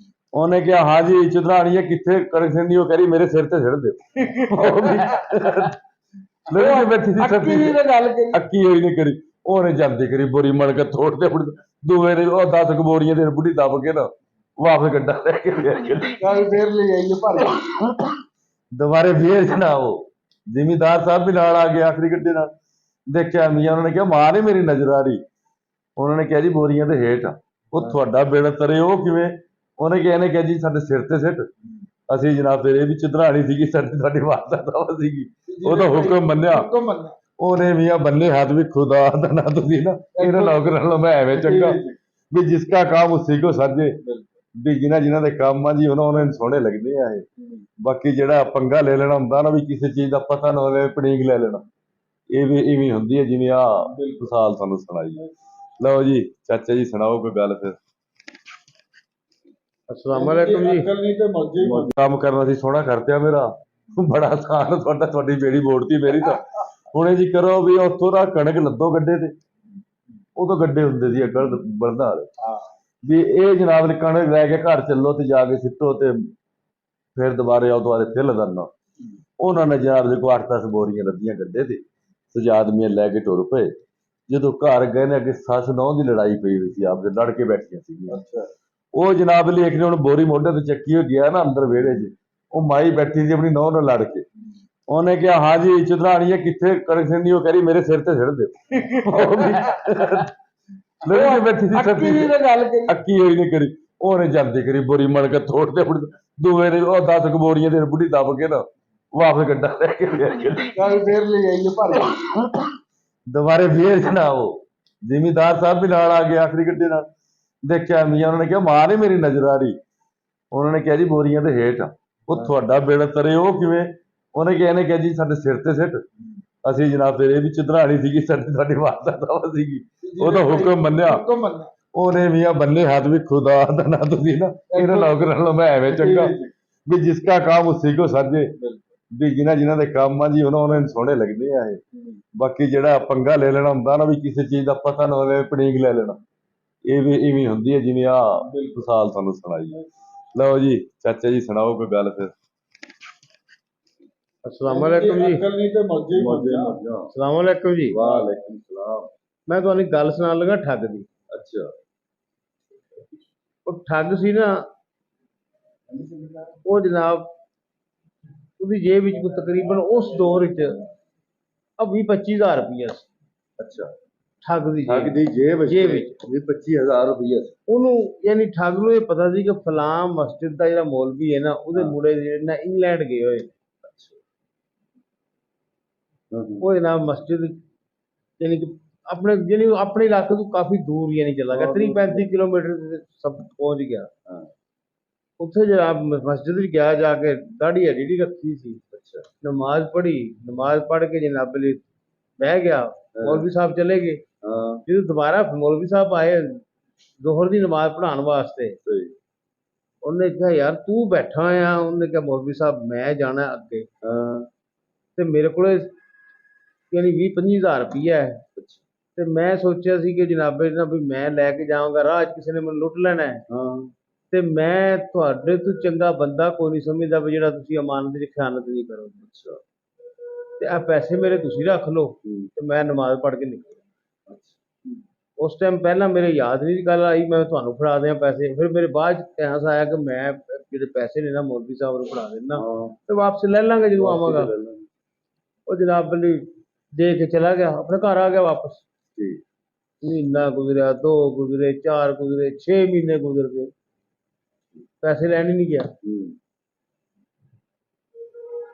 [SPEAKER 2] ਉਹਨੇ ਕਿਹਾ ਹਾਂ ਜੀ ਚੁਦਰਾਣੀਏ ਕਿੱਥੇ ਕਣਕ ਸਿੰਦੀ, ਉਹ ਕਹਿ ਰਹੀ ਮੇਰੇ ਸਿਰ ਤੇ ਸਿੱਟ ਦਿਓ। ਉਹ ਵੀ ਲੜੀ ਬੈਠੀ ਸੀ ਅੱਕੀ ਹੋਈ ਨੇ ਕਰੀ, ਉਹਨੇ ਜਾਂਦੀ ਕਰੀ ਬੋਰੀ ਮਣ ਕੇ ਤੋੜਦੇ ਦੂਏ ਨੇ ਉਹ 10 ਬੋਰੀਆਂ ਦੇ ਬੁੱਢੀ ਦੱਬ ਕੇ ਨਾ ਵਾਪਸ ਗੱਡਾ ਲੈ ਕੇ
[SPEAKER 1] ਫੇਰ ਲੈ ਆਈਏ ਭਰ
[SPEAKER 2] ਦੁਬਾਰੇ ਫੇਰ ਜਨਾਬ ਉਹ ਜ਼ਿਮੀਦਾਰ ਸਾਹਿਬ ਵੀ ਨਾਲ ਆ ਗਏ ਆਖਰੀ ਗੱਡੇ ਨਾਲ। ਦੇਖਿਆ ਮੀਆਂ, ਉਹਨਾਂ ਨੇ ਕਿਹਾ ਮਾਂ ਨੀ ਮੇਰੀ ਨਜ਼ਰ ਆ ਰਹੀ। ਉਹਨਾਂ ਨੇ ਕਿਹਾ ਜੀ ਬੋਰੀਆਂ ਤੇ ਹੇਠ ਆ। ਉਹ ਤੁਹਾਡਾ ਬੇੜਾ ਤਰੇ ਉਹ ਕਿਵੇਂ? ਉਹਨੇ ਕਿਹਾ, ਇਹਨੇ ਕਿਹਾ ਜੀ ਸਾਡੇ ਸਿਰ ਤੇ ਸਿੱਟ। ਅਸੀਂ ਜਨਾਬ ਫਿਰ ਇਹ ਵੀ ਚੁਦਰਾਣੀ ਸੀਗੀ, ਸਾਡੀ ਮਾਤਾ ਸਾਹਿਬ ਸੀਗੀ, ਉਹਦਾ ਹੁਕਮ ਮੰਨਿਆ। ਉਹਨੇ ਮੀਆਂ ਬੰਨੇ ਹੱਥ ਵੀ ਖੁਦਾ ਦਾ ਨਾ ਤੁਸੀਂ ਨਾ ਇਹਨਾਂ ਨੌਕਰਾਂ ਨਾਲੋਂ ਮੈਂ ਐਵੇਂ ਚੰਗਾ, ਵੀ ਜਿਸਕਾ ਕੰਮ ਉਸੀ ਕੋ ਸਾਜੇ, ਵੀ ਜਿਨ੍ਹਾਂ ਦੇ ਕੰਮ ਆ ਜੀ ਉਹਨਾਂ ਨੂੰ ਸੋਹਣੇ ਲੱਗਦੇ ਆ ਇਹ। ਬਾਕੀ ਜਿਹੜਾ ਪੰਗਾ ਲੈ ਲੈਣਾ ਹੁੰਦਾ ਨਾ, ਵੀ ਕਿਸੇ ਚੀਜ਼ ਦਾ ਪਤਾ ਨਾ ਹੋਵੇ ਪਣੀਕ ਲੈ ਲੈਣਾ, ਇਹ ਵੀ ਇਵੇਂ ਹੁੰਦੀ ਹੈ ਜਿਵੇਂ ਆ ਮਿਸਾਲ ਤੁਹਾਨੂੰ ਸੁਣਾਈ। ਲਓ ਜੀ ਚਾਚਾ ਜੀ ਸੁਣਾਓ ਕੋਈ ਗੱਲ ਫਿਰ।
[SPEAKER 1] ਅਸਲਾਮੁਅਲੈਕੁਮ ਜੀ।
[SPEAKER 2] ਕੰਮ ਕਰਨਾ ਸੀ ਸੋਹਣਾ ਕਰਤਿਆ ਮੇਰਾ, ਬੜਾ ਆਸਾਨ ਆ ਤੁਹਾਡਾ, ਤੁਹਾਡੀ ਬੇੜੀ ਮੋੜਤੀ ਮੇਰੀ ਤਾਂ। ਹੁਣ ਜੀ ਕਰੋ ਵੀ ਉੱਥੋਂ ਦਾ ਕਣਕ ਲੱਦੋ ਗੱਡੇ ਤੇ, ਉਦੋਂ ਗੱਡੇ ਹੁੰਦੇ ਸੀ ਅੱਗੜ ਬਲਦਾਂ ਵਾਲੇ, ਵੀ ਇਹ ਜਨਾਬ ਨੇ ਕਣਕ ਲੈ ਕੇ ਘਰ ਚੱਲੋ ਤੇ ਜਾ ਕੇ ਸਿੱਟੋ ਤੇ ਫਿਰ ਦੁਬਾਰੇ ਆਓ, ਦੁਬਾਰੇ ਫਿਰ ਲਦਰਨਾ। ਉਹਨਾਂ ਨੇ ਜਨਾਬ ਦੇ ਕੋਲ 8-10 ਬੋਰੀਆਂ ਲੱਦੀਆਂ ਗੱਡੇ ਤੇ, ਤੇ ਆਦਮੀਆਂ ਲੈ ਕੇ ਟੁਰ ਪਏ। ਜਦੋਂ ਘਰ ਗਏ ਨੇ ਅੱਗੇ ਸੱਸ ਨਹੁੰ ਦੀ ਲੜਾਈ ਪਈ ਹੋਈ ਸੀ, ਆਪਦੇ ਲੜ ਕੇ ਬੈਠੀਆਂ ਸੀਗੀਆਂ। ਉਹ ਜਨਾਬ ਲਈ ਇੱਕ ਨੇ ਹੁਣ ਬੋਰੀ ਮੋਢੇ ਤੇ ਚੱਕੀ ਹੋ ਗਿਆ ਨਾ ਅੰਦਰ ਵਿਹੜੇ 'ਚ, ਉਹ ਮਾਈ ਬੈਠੀ ਸੀ ਆਪਣੀ ਨਹੁੰ ਨਾਲ ਲੜ ਕੇ। ਉਹਨੇ ਕਿਹਾ ਹਾਂ ਜੀ ਚੁਦਰਾਣੀਏ ਕਿੱਥੇ ਕਣਕ ਸਿੰਦੀ, ਉਹ ਕਹਿ ਰਹੀ ਮੇਰੇ ਸਿਰ ਤੇ ਸਿੱਟ ਦਿਓ। ਉਹ ਵੀ ਲੜੀ ਬੈਠੀ ਸੀ ਅੱਕੀ ਹੋਈ ਨੇ ਕਰੀ, ਉਹਨੇ ਜਾਂਦੀ ਕਰੀ ਬੋਰੀ ਮਣ ਕੇ ਤੋੜਦੇ ਦੂਏ ਨੇ ਉਹ 10 ਬੋਰੀਆਂ ਦੇ ਬੁੱਢੀ ਦੱਬ ਕੇ ਨਾ ਵਾਪਸ ਗੱਡਾ ਲੈ ਕੇ
[SPEAKER 1] ਫੇਰ ਲੈ ਆਈਏ ਭਰ
[SPEAKER 2] ਦੁਬਾਰੇ ਫੇਰ ਜਨਾਬ ਉਹ ਜ਼ਿਮੀਦਾਰ ਸਾਹਿਬ ਵੀ ਨਾਲ ਆ ਗਏ ਆਖਰੀ ਗੱਡੇ ਨਾਲ। ਦੇਖਿਆ ਮੀਆਂ, ਉਹਨਾਂ ਨੇ ਕਿਹਾ ਮਾਂ ਨੀ ਮੇਰੀ ਨਜ਼ਰ ਆ ਰਹੀ। ਉਹਨਾਂ ਨੇ ਕਿਹਾ ਜੀ ਬੋਰੀਆਂ ਤੇ ਹੇਠ ਆ। ਉਹ ਤੁਹਾਡਾ ਬੇੜਾ ਤਰੇ ਉਹ ਕਿਵੇਂ? ਉਹਨੇ ਕਿਹਾ, ਇਹਨੇ ਕਿਹਾ ਜੀ ਸਾਡੇ ਸਿਰ ਤੇ ਸਿੱਟ। ਅਸੀਂ ਜਨਾਬ ਫਿਰ ਇਹ ਵੀ ਚੁਦਰਾਣੀ ਸੀਗੀ, ਸਾਡੀ ਮਾਤਾ ਸਾਹਿਬ ਸੀਗੀ, ਉਹਦਾ ਹੁਕਮ ਮੰਨਿਆ। ਉਹਨੇ ਮੀਆਂ ਬੰਨੇ ਹੱਥ ਵੀ ਖੁਦਾ ਦਾ ਨਾ ਤੁਸੀਂ ਨਾ ਇਹਨਾਂ ਨੌਕਰਾਂ ਨਾਲੋਂ ਮੈਂ ਐਵੇਂ ਚੰਗਾ, ਵੀ ਜਿਸਕਾ ਕੰਮ ਉਸੀ ਕੋ ਸਾਜੇ, ਵੀ ਜਿਨ੍ਹਾਂ ਦੇ ਕੰਮ ਆ ਜੀ ਉਹਨਾਂ ਨੂੰ ਸੋਹਣੇ ਲੱਗਦੇ ਆ ਇਹ। ਬਾਕੀ ਜਿਹੜਾ ਪੰਗਾ ਲੈ ਲੈਣਾ ਹੁੰਦਾ ਨਾ, ਵੀ ਕਿਸੇ ਚੀਜ਼ ਦਾ ਪਤਾ ਨਾ ਹੋਵੇ ਪਣੀਕ ਲੈ ਲੈਣਾ, ਇਹ ਵੀ ਇਵੇਂ ਹੁੰਦੀ ਹੈ ਜਿਵੇਂ ਆ ਮਿਸਾਲ ਤੁਹਾਨੂੰ ਸੁਣਾਈ। ਲਓ ਜੀ ਚਾਚਾ ਜੀ ਸੁਣਾਓ ਕੋਈ ਗੱਲ ਫਿਰ।
[SPEAKER 1] ਅਸਲਾਮੁਅਲੈਕੁਮ ਜੀ। ਅਸਲਾਮੁਅਲੈਕੁਮ ਜੀ।
[SPEAKER 2] ਵਾਲੇਕੁਮ ਸਲਾਮ।
[SPEAKER 1] ਮੈਂ ਤੁਹਾਨੂੰ ਇੱਕ ਗੱਲ ਸੁਣਾਉਣ ਲੱਗਾ ਠੱਗ ਦੀ।
[SPEAKER 2] ਅੱਛਾ।
[SPEAKER 1] ਉਹ ਠੱਗ ਸੀ ਨਾ, ਉਹ ਜਨਾਬ ਉਹਦੀ ਜੇਬ ਵਿੱਚ ਤਕਰੀਬਨ ਉਸ ਦੌਰ ਵਿੱਚ 20-25 ਹਜ਼ਾਰ ਰੁਪਈਆ ਸੀ।
[SPEAKER 2] ਅੱਛਾ।
[SPEAKER 1] ਠੱਗ ਦੀ
[SPEAKER 2] ਜੇਬ ਵਿੱਚ 25,000 ਰੁਪਈਆ ਸੀ।
[SPEAKER 1] ਉਹਨੂੰ ਯਾਨੀ ਠੱਗ ਨੂੰ ਇਹ ਪਤਾ ਸੀ ਕਿ ਫਲਾਂ ਮਸਜਿਦ ਦਾ ਜਿਹੜਾ ਮੌਲਵੀ ਹੈ ਨਾ, ਉਹਦੇ ਮੁੰਡੇ ਜਿਹੜੇ ਨਾ ਇੰਗਲੈਂਡ ਗਏ ਹੋਏ। ਉਹ ਜਨਾਬ ਮਸਜਿਦ ਯਾਨੀ ਕਿ ਆਪਣੇ ਇਲਾਕੇ ਤੋਂ ਕਾਫੀ ਦੂਰ ਯਾਨੀ ਚਲਾ ਗਿਆ, 30-35 ਕਿਲੋਮੀਟਰ ਸਭ ਪਹੁੰਚ ਗਿਆ। ਉੱਥੇ ਜਨਾਬ ਮਸਜਿਦ ਵਿੱਚ ਗਿਆ, ਜਾ ਕੇ ਦਾੜੀ ਹੱਡੀ ਰੱਖੀ ਸੀ, ਨਮਾਜ਼ ਪੜ੍ਹੀ, ਨਮਾਜ਼ ਪੜ੍ਹ ਕੇ ਜਨਾਬ ਲਈ ਬਹਿ ਗਿਆ। ਮੌਲਵੀ ਸਾਹਿਬ ਚਲੇ ਗਏ। ਜਦੋਂ ਦੁਬਾਰਾ ਮੌਲਵੀ ਸਾਹਿਬ ਆਏ ਜ਼ੋਹਰ ਦੀ ਨਮਾਜ਼ ਪੜ੍ਹਾਉਣ ਵਾਸਤੇ, ਉਹਨੇ ਕਿਹਾ ਯਾਰ ਤੂੰ ਬੈਠਾ ਆ? ਉਹਨੇ ਕਿਹਾ ਮੌਲਵੀ ਸਾਹਿਬ ਮੈਂ ਜਾਣਾ ਅੱਗੇ, ਤੇ ਮੇਰੇ ਕੋਲ ਯਾਨੀ 20-25 ਹਜ਼ਾਰ ਰੁਪਈਆ ਹੈ, ਤੇ ਮੈਂ ਸੋਚਿਆ ਸੀ ਕਿ ਜਨਾਬੇ ਨਾ ਵੀ ਮੈਂ ਲੈ ਕੇ ਜਾਵਾਂਗਾ, ਰਾਹ 'ਚ ਕਿਸੇ ਨੇ ਮੈਨੂੰ ਲੁੱਟ ਲੈਣਾ ਹੈ, ਤੇ ਮੈਂ ਤੁਹਾਡੇ ਤੋਂ ਚੰਗਾ ਬੰਦਾ ਕੋਈ ਨਹੀਂ ਸਮਝਦਾ ਵੀ ਜਿਹੜਾ ਤੁਸੀਂ ਅਮਾਨਤ ਦੀ ਖਿਆਨਤ ਨਹੀਂ ਕਰੋਗੇ, ਤੇ ਆਹ ਪੈਸੇ ਮੇਰੇ ਤੁਸੀਂ ਰੱਖ ਲਓ ਤੇ ਮੈਂ ਨਮਾਜ਼ ਪੜ੍ਹ ਕੇ ਨਿਕਲ। ਉਸ ਟਾਈਮ ਪਹਿਲਾਂ ਮੇਰੇ ਯਾਦ ਨਹੀਂ ਗੱਲ ਆਈ ਮੈਂ ਤੁਹਾਨੂੰ ਫੜਾ ਦਿਆਂ ਪੈਸੇ, ਫਿਰ ਮੇਰੇ ਬਾਅਦ 'ਚ ਧਿਆਨ ਆਇਆ ਕਿ ਮੈਂ ਜਿਹੜੇ ਪੈਸੇ ਨੇ ਨਾ ਮੌਲਵੀ ਸਾਹਿਬ ਨੂੰ ਫੜਾ ਦਿੰਦਾ ਤੇ ਵਾਪਸ ਲੈ ਲਾਂਗੇ ਜਦੋਂ ਆਵਾਂਗਾ। ਉਹ ਜਨਾਬ ਬਲੀ ਦੇ ਕੇ ਚਲਾ ਗਿਆ, ਆਪਣੇ ਘਰ ਆ ਗਿਆ ਵਾਪਸ।
[SPEAKER 4] महीना गुजरिया, 2 गुजरे, 4 गुजरे, 6 महीने गुजर गए, पैसे लैन ही नहीं गया।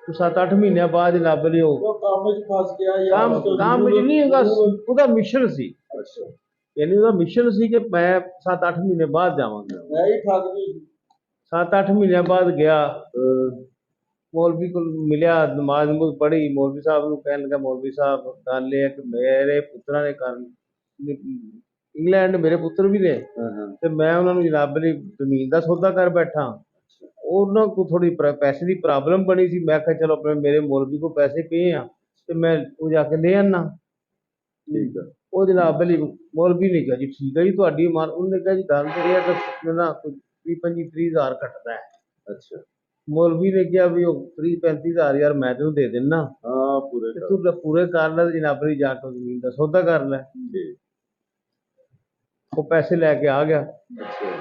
[SPEAKER 4] तो 7-8 महीने बाद जनाब अली
[SPEAKER 1] ਉਹ ਕੰਮ 'ਚ ਫਸ ਗਿਆ ਜਾਂ
[SPEAKER 4] काम च नहीं होगा, ਉਹਦਾ ਮਿਸ਼ਨ ਸੀ।
[SPEAKER 1] ਅੱਛਾ
[SPEAKER 4] यानी ਉਹਦਾ ਮਿਸ਼ਨ ਸੀ ਕਿ मैं 7-8 महीने बाद जावांगा।
[SPEAKER 1] ਮੈਂ ਹੀ ਠੱਗ ਗਈ
[SPEAKER 4] 7-8 महीने बाद गया, मौलवी को मिलिया, नमाज नमूज पढ़ी, मौलवी साहब ਨੂੰ ਕਹਿਣ ਲੱਗਾ मौलवी साहब ਗੱਲ ਇਹ ਹੈ ਕਿ ਮੇਰੇ ਪੁੱਤਰਾਂ ਨੇ ਇੰਗਲੈਂਡ ਮੇਰੇ ਪੁੱਤਰ ਵੀ ਨੇ ਤੇ ਮੈਂ ਉਹਨਾਂ ਨੂੰ ਜਨਾਬ ਅਲੀ ਜ਼ਮੀਨ ਦਾ ਸੌਦਾ ਕਰ ਬੈਠਾ। ਉਹਨਾਂ ਕੋ ਥੋੜੀ ਪੈਸੇ ਦੀ ਪ੍ਰੋਬਲਮ ਬਣੀ ਸੀ। ਮੈਂ ਕਿਹਾ ਚਲੋ ਆਪਣੇ ਮੇਰੇ ਮੌਲਵੀ ਕੋ ਪੈਸੇ ਪਏ ਆ ਤੇ ਮੈਂ ਉਹ ਜਾ ਕੇ ਲੈ ਆਣਾ।
[SPEAKER 1] ਠੀਕ ਹੈ
[SPEAKER 4] ਉਹ ਜਨਾਬ ਅਲੀ ਮੌਲਵੀ ਨੇ ਕਿਹਾ ਜੀ ਠੀਕ ਹੈ ਜੀ ਤੁਹਾਡੀ ਮਾਨ। ਉਹਨੇ ਕਿਹਾ ਜੀ ਗੱਲ ਤੇ ਇਹ ਹੈ ਕਿ ਨਾ ਕੋਈ 20-25-30 ਹਜ਼ਾਰ ਕੱਟਦਾ ਹੈ।
[SPEAKER 1] ਅੱਛਾ
[SPEAKER 4] ਮੌਲਵੀ ਨੇ ਕਿਹਾ ਵੀ ਉਹ 30-35 ਹਜ਼ਾਰ ਯਾਰ ਮੈਂ ਤੈਨੂੰ ਦੇ ਦਿੰਨਾ,
[SPEAKER 1] ਹਾਂ ਪੂਰੇ
[SPEAKER 4] ਤੇ ਤੂੰ ਪੂਰੇ ਕਰ ਲੈ ਤੇ ਜਨਾਬ ਅਲੀ ਜਾ ਕੇ ਜ਼ਮੀਨ ਦਾ ਸੌਦਾ ਕਰ ਲੈ। ਉਹ ਪੈਸੇ ਲੈ ਕੇ ਆ ਗਿਆ।
[SPEAKER 1] ਅੱਛਾ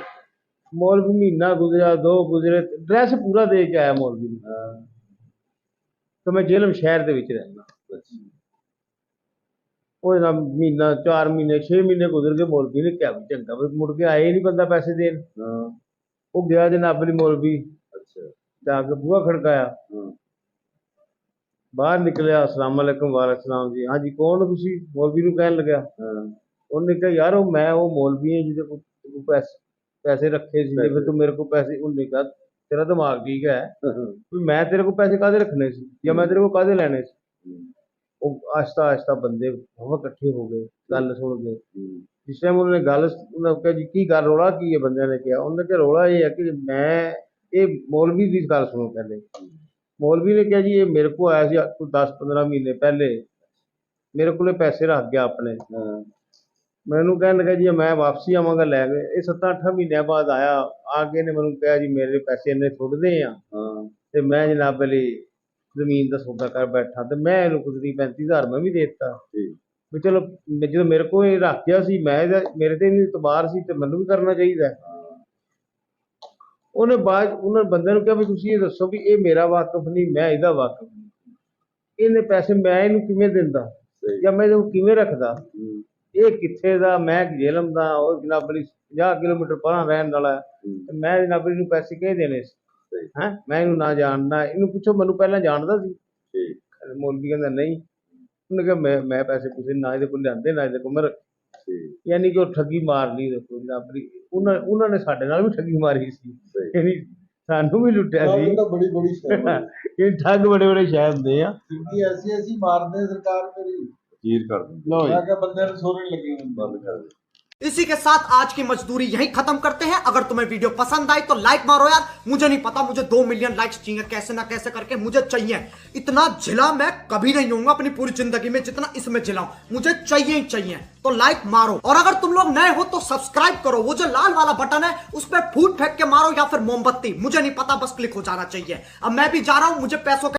[SPEAKER 4] मौलवी महीना गुजरा, 2 गुजरे, ड्रैस पूरा दे के आया मौलवी ने। तो मैं जेलम शहर दे विच रहना। वो जनाब महीना 4 महीने 6 महीने गुजर गए, मौलवी ने क्या भी चंगा भी मुड़ के आए ही नहीं बंदा पैसे देन। वो गया जनाब अली मौलवी,
[SPEAKER 1] अच्छा
[SPEAKER 4] जाके बूहा खड़काया, बाहर निकलिया, अस्सलाम वालेकुम। वालेकुम सलाम जी, हाँ जी कौन हो तुसी? मौलवी नूं कहन लग्या। उन्होंने कहा यार वो मैं वो मौलवी है जिहदे कोल पैसे रखे सी, फिर तू मेरे को पैसे। उन्होंने कहा तेरा दिमाग ठीक है, मैं तेरे को पैसे काहदे रखने सी या मैं तेरे को काहदे लैने सी? वो आहिस्ता आहिस्ता बंदे बहुत इकट्ठे हो गए, गल सुन गए। जिस टाइम उन्होंने गल उन्होंने कहा जी की गल रौला की है, बंदे ने कहा। उन्होंने कहा रौला ये है कि मैं ये मौलवी की गल सुनो पहले। मौलवी ने कहा जी ये मेरे को आया सी 10-15 महीने पहले, मेरे को पैसे रख गया अपने। मैनू कहन लगा जी मैं वापसी आवांगा लै गए। ये 7-8 महीने बाद आया, आके ने मैनू कहा जी मेरे पैसे इन्ने छुड़दे आ ते मैं जनाब अली जमीन दा सौदा कर बैठा ते मैं इहनूं कुछ 30-35 हज़ार मैं भी दे दित्ता भी चलो जो मेरे को ये रख गया सी मैं मेरे ते इन्नी इतबार सी ते मैनू भी करना चाहिए। उन्हें बाद उन्होंने बंदे नूं कहा भी तुसीं ये दस्सो भी ये मेरा वाकफ नहीं, मैं इहदा वाकफ नहीं, इन्ने पैसे मैं इहनूं किवें दिंदा या मैं इहनूं किवें रखदा? ये कित्थे दा, मैं जेलम दा, और जनाब अली 50 किलोमीटर परां रहन वाला है, मैं जनाब अली नूं पैसे किह देने सी हैं? मैं इहनूं ना जानदा, इहनूं पुछो मैनूं पहलां जानदा सी? मौलवी कहंदा नहीं। उन्होंने कहा मैं पैसे पूसे ना इहदे कोल लिआंदे ना इहदे कोल मैं, यानी कि वो ठगी मार ली देखो जनाब अली। उन्होंने साडे नाल भी ठगी मारी सी, यानी सानू भी लुट्टिया सी।
[SPEAKER 1] ਤਾਂ ਬੜੀ ਬੜੀ ਸ਼ੈ
[SPEAKER 4] ये ठग बड़े बड़े शहर हुंदे आ।
[SPEAKER 1] ਕਿਉਂਕਿ ਐਸੀ ਐਸੀ ਮਾਰਦੇ ਸਰਕਾਰ ਮੇਰੀ
[SPEAKER 2] ਚੀਰ ਕਰ ਦਿੰਦੇ।
[SPEAKER 4] लो
[SPEAKER 1] ਮੈਂ ਕਿਹਾ ਬੰਦੇ ਨੂੰ ਸੋਹਣੇ ਲੱਗੇ
[SPEAKER 2] ਬੰਦ ਕਰ ਦੇ।
[SPEAKER 5] इसी के साथ आज की मजदूरी यहीं खत्म करते हैं। अगर तुम्हें वीडियो पसंद आई तो लाइक मारो यार, मुझे नहीं पता, मुझे 2 मिलियन लाइक्स चाहिए, कैसे ना कैसे करके मुझे चाहिए। इतना जिला मैं कभी नहीं होऊंगा अपनी पूरी जिंदगी में जितना इसमें जिलाऊं, मुझे चाहिए ही चाहिए। तो लाइक मारो, और अगर तुम लोग नए हो तो सब्सक्राइब करो, वो जो लाल वाला बटन है उस पर फूट फेंक के मारो या फिर मोमबत्ती, मुझे नहीं पता, बस क्लिक हो जाना चाहिए। अब मैं भी जा रहा हूं, मुझे पैसों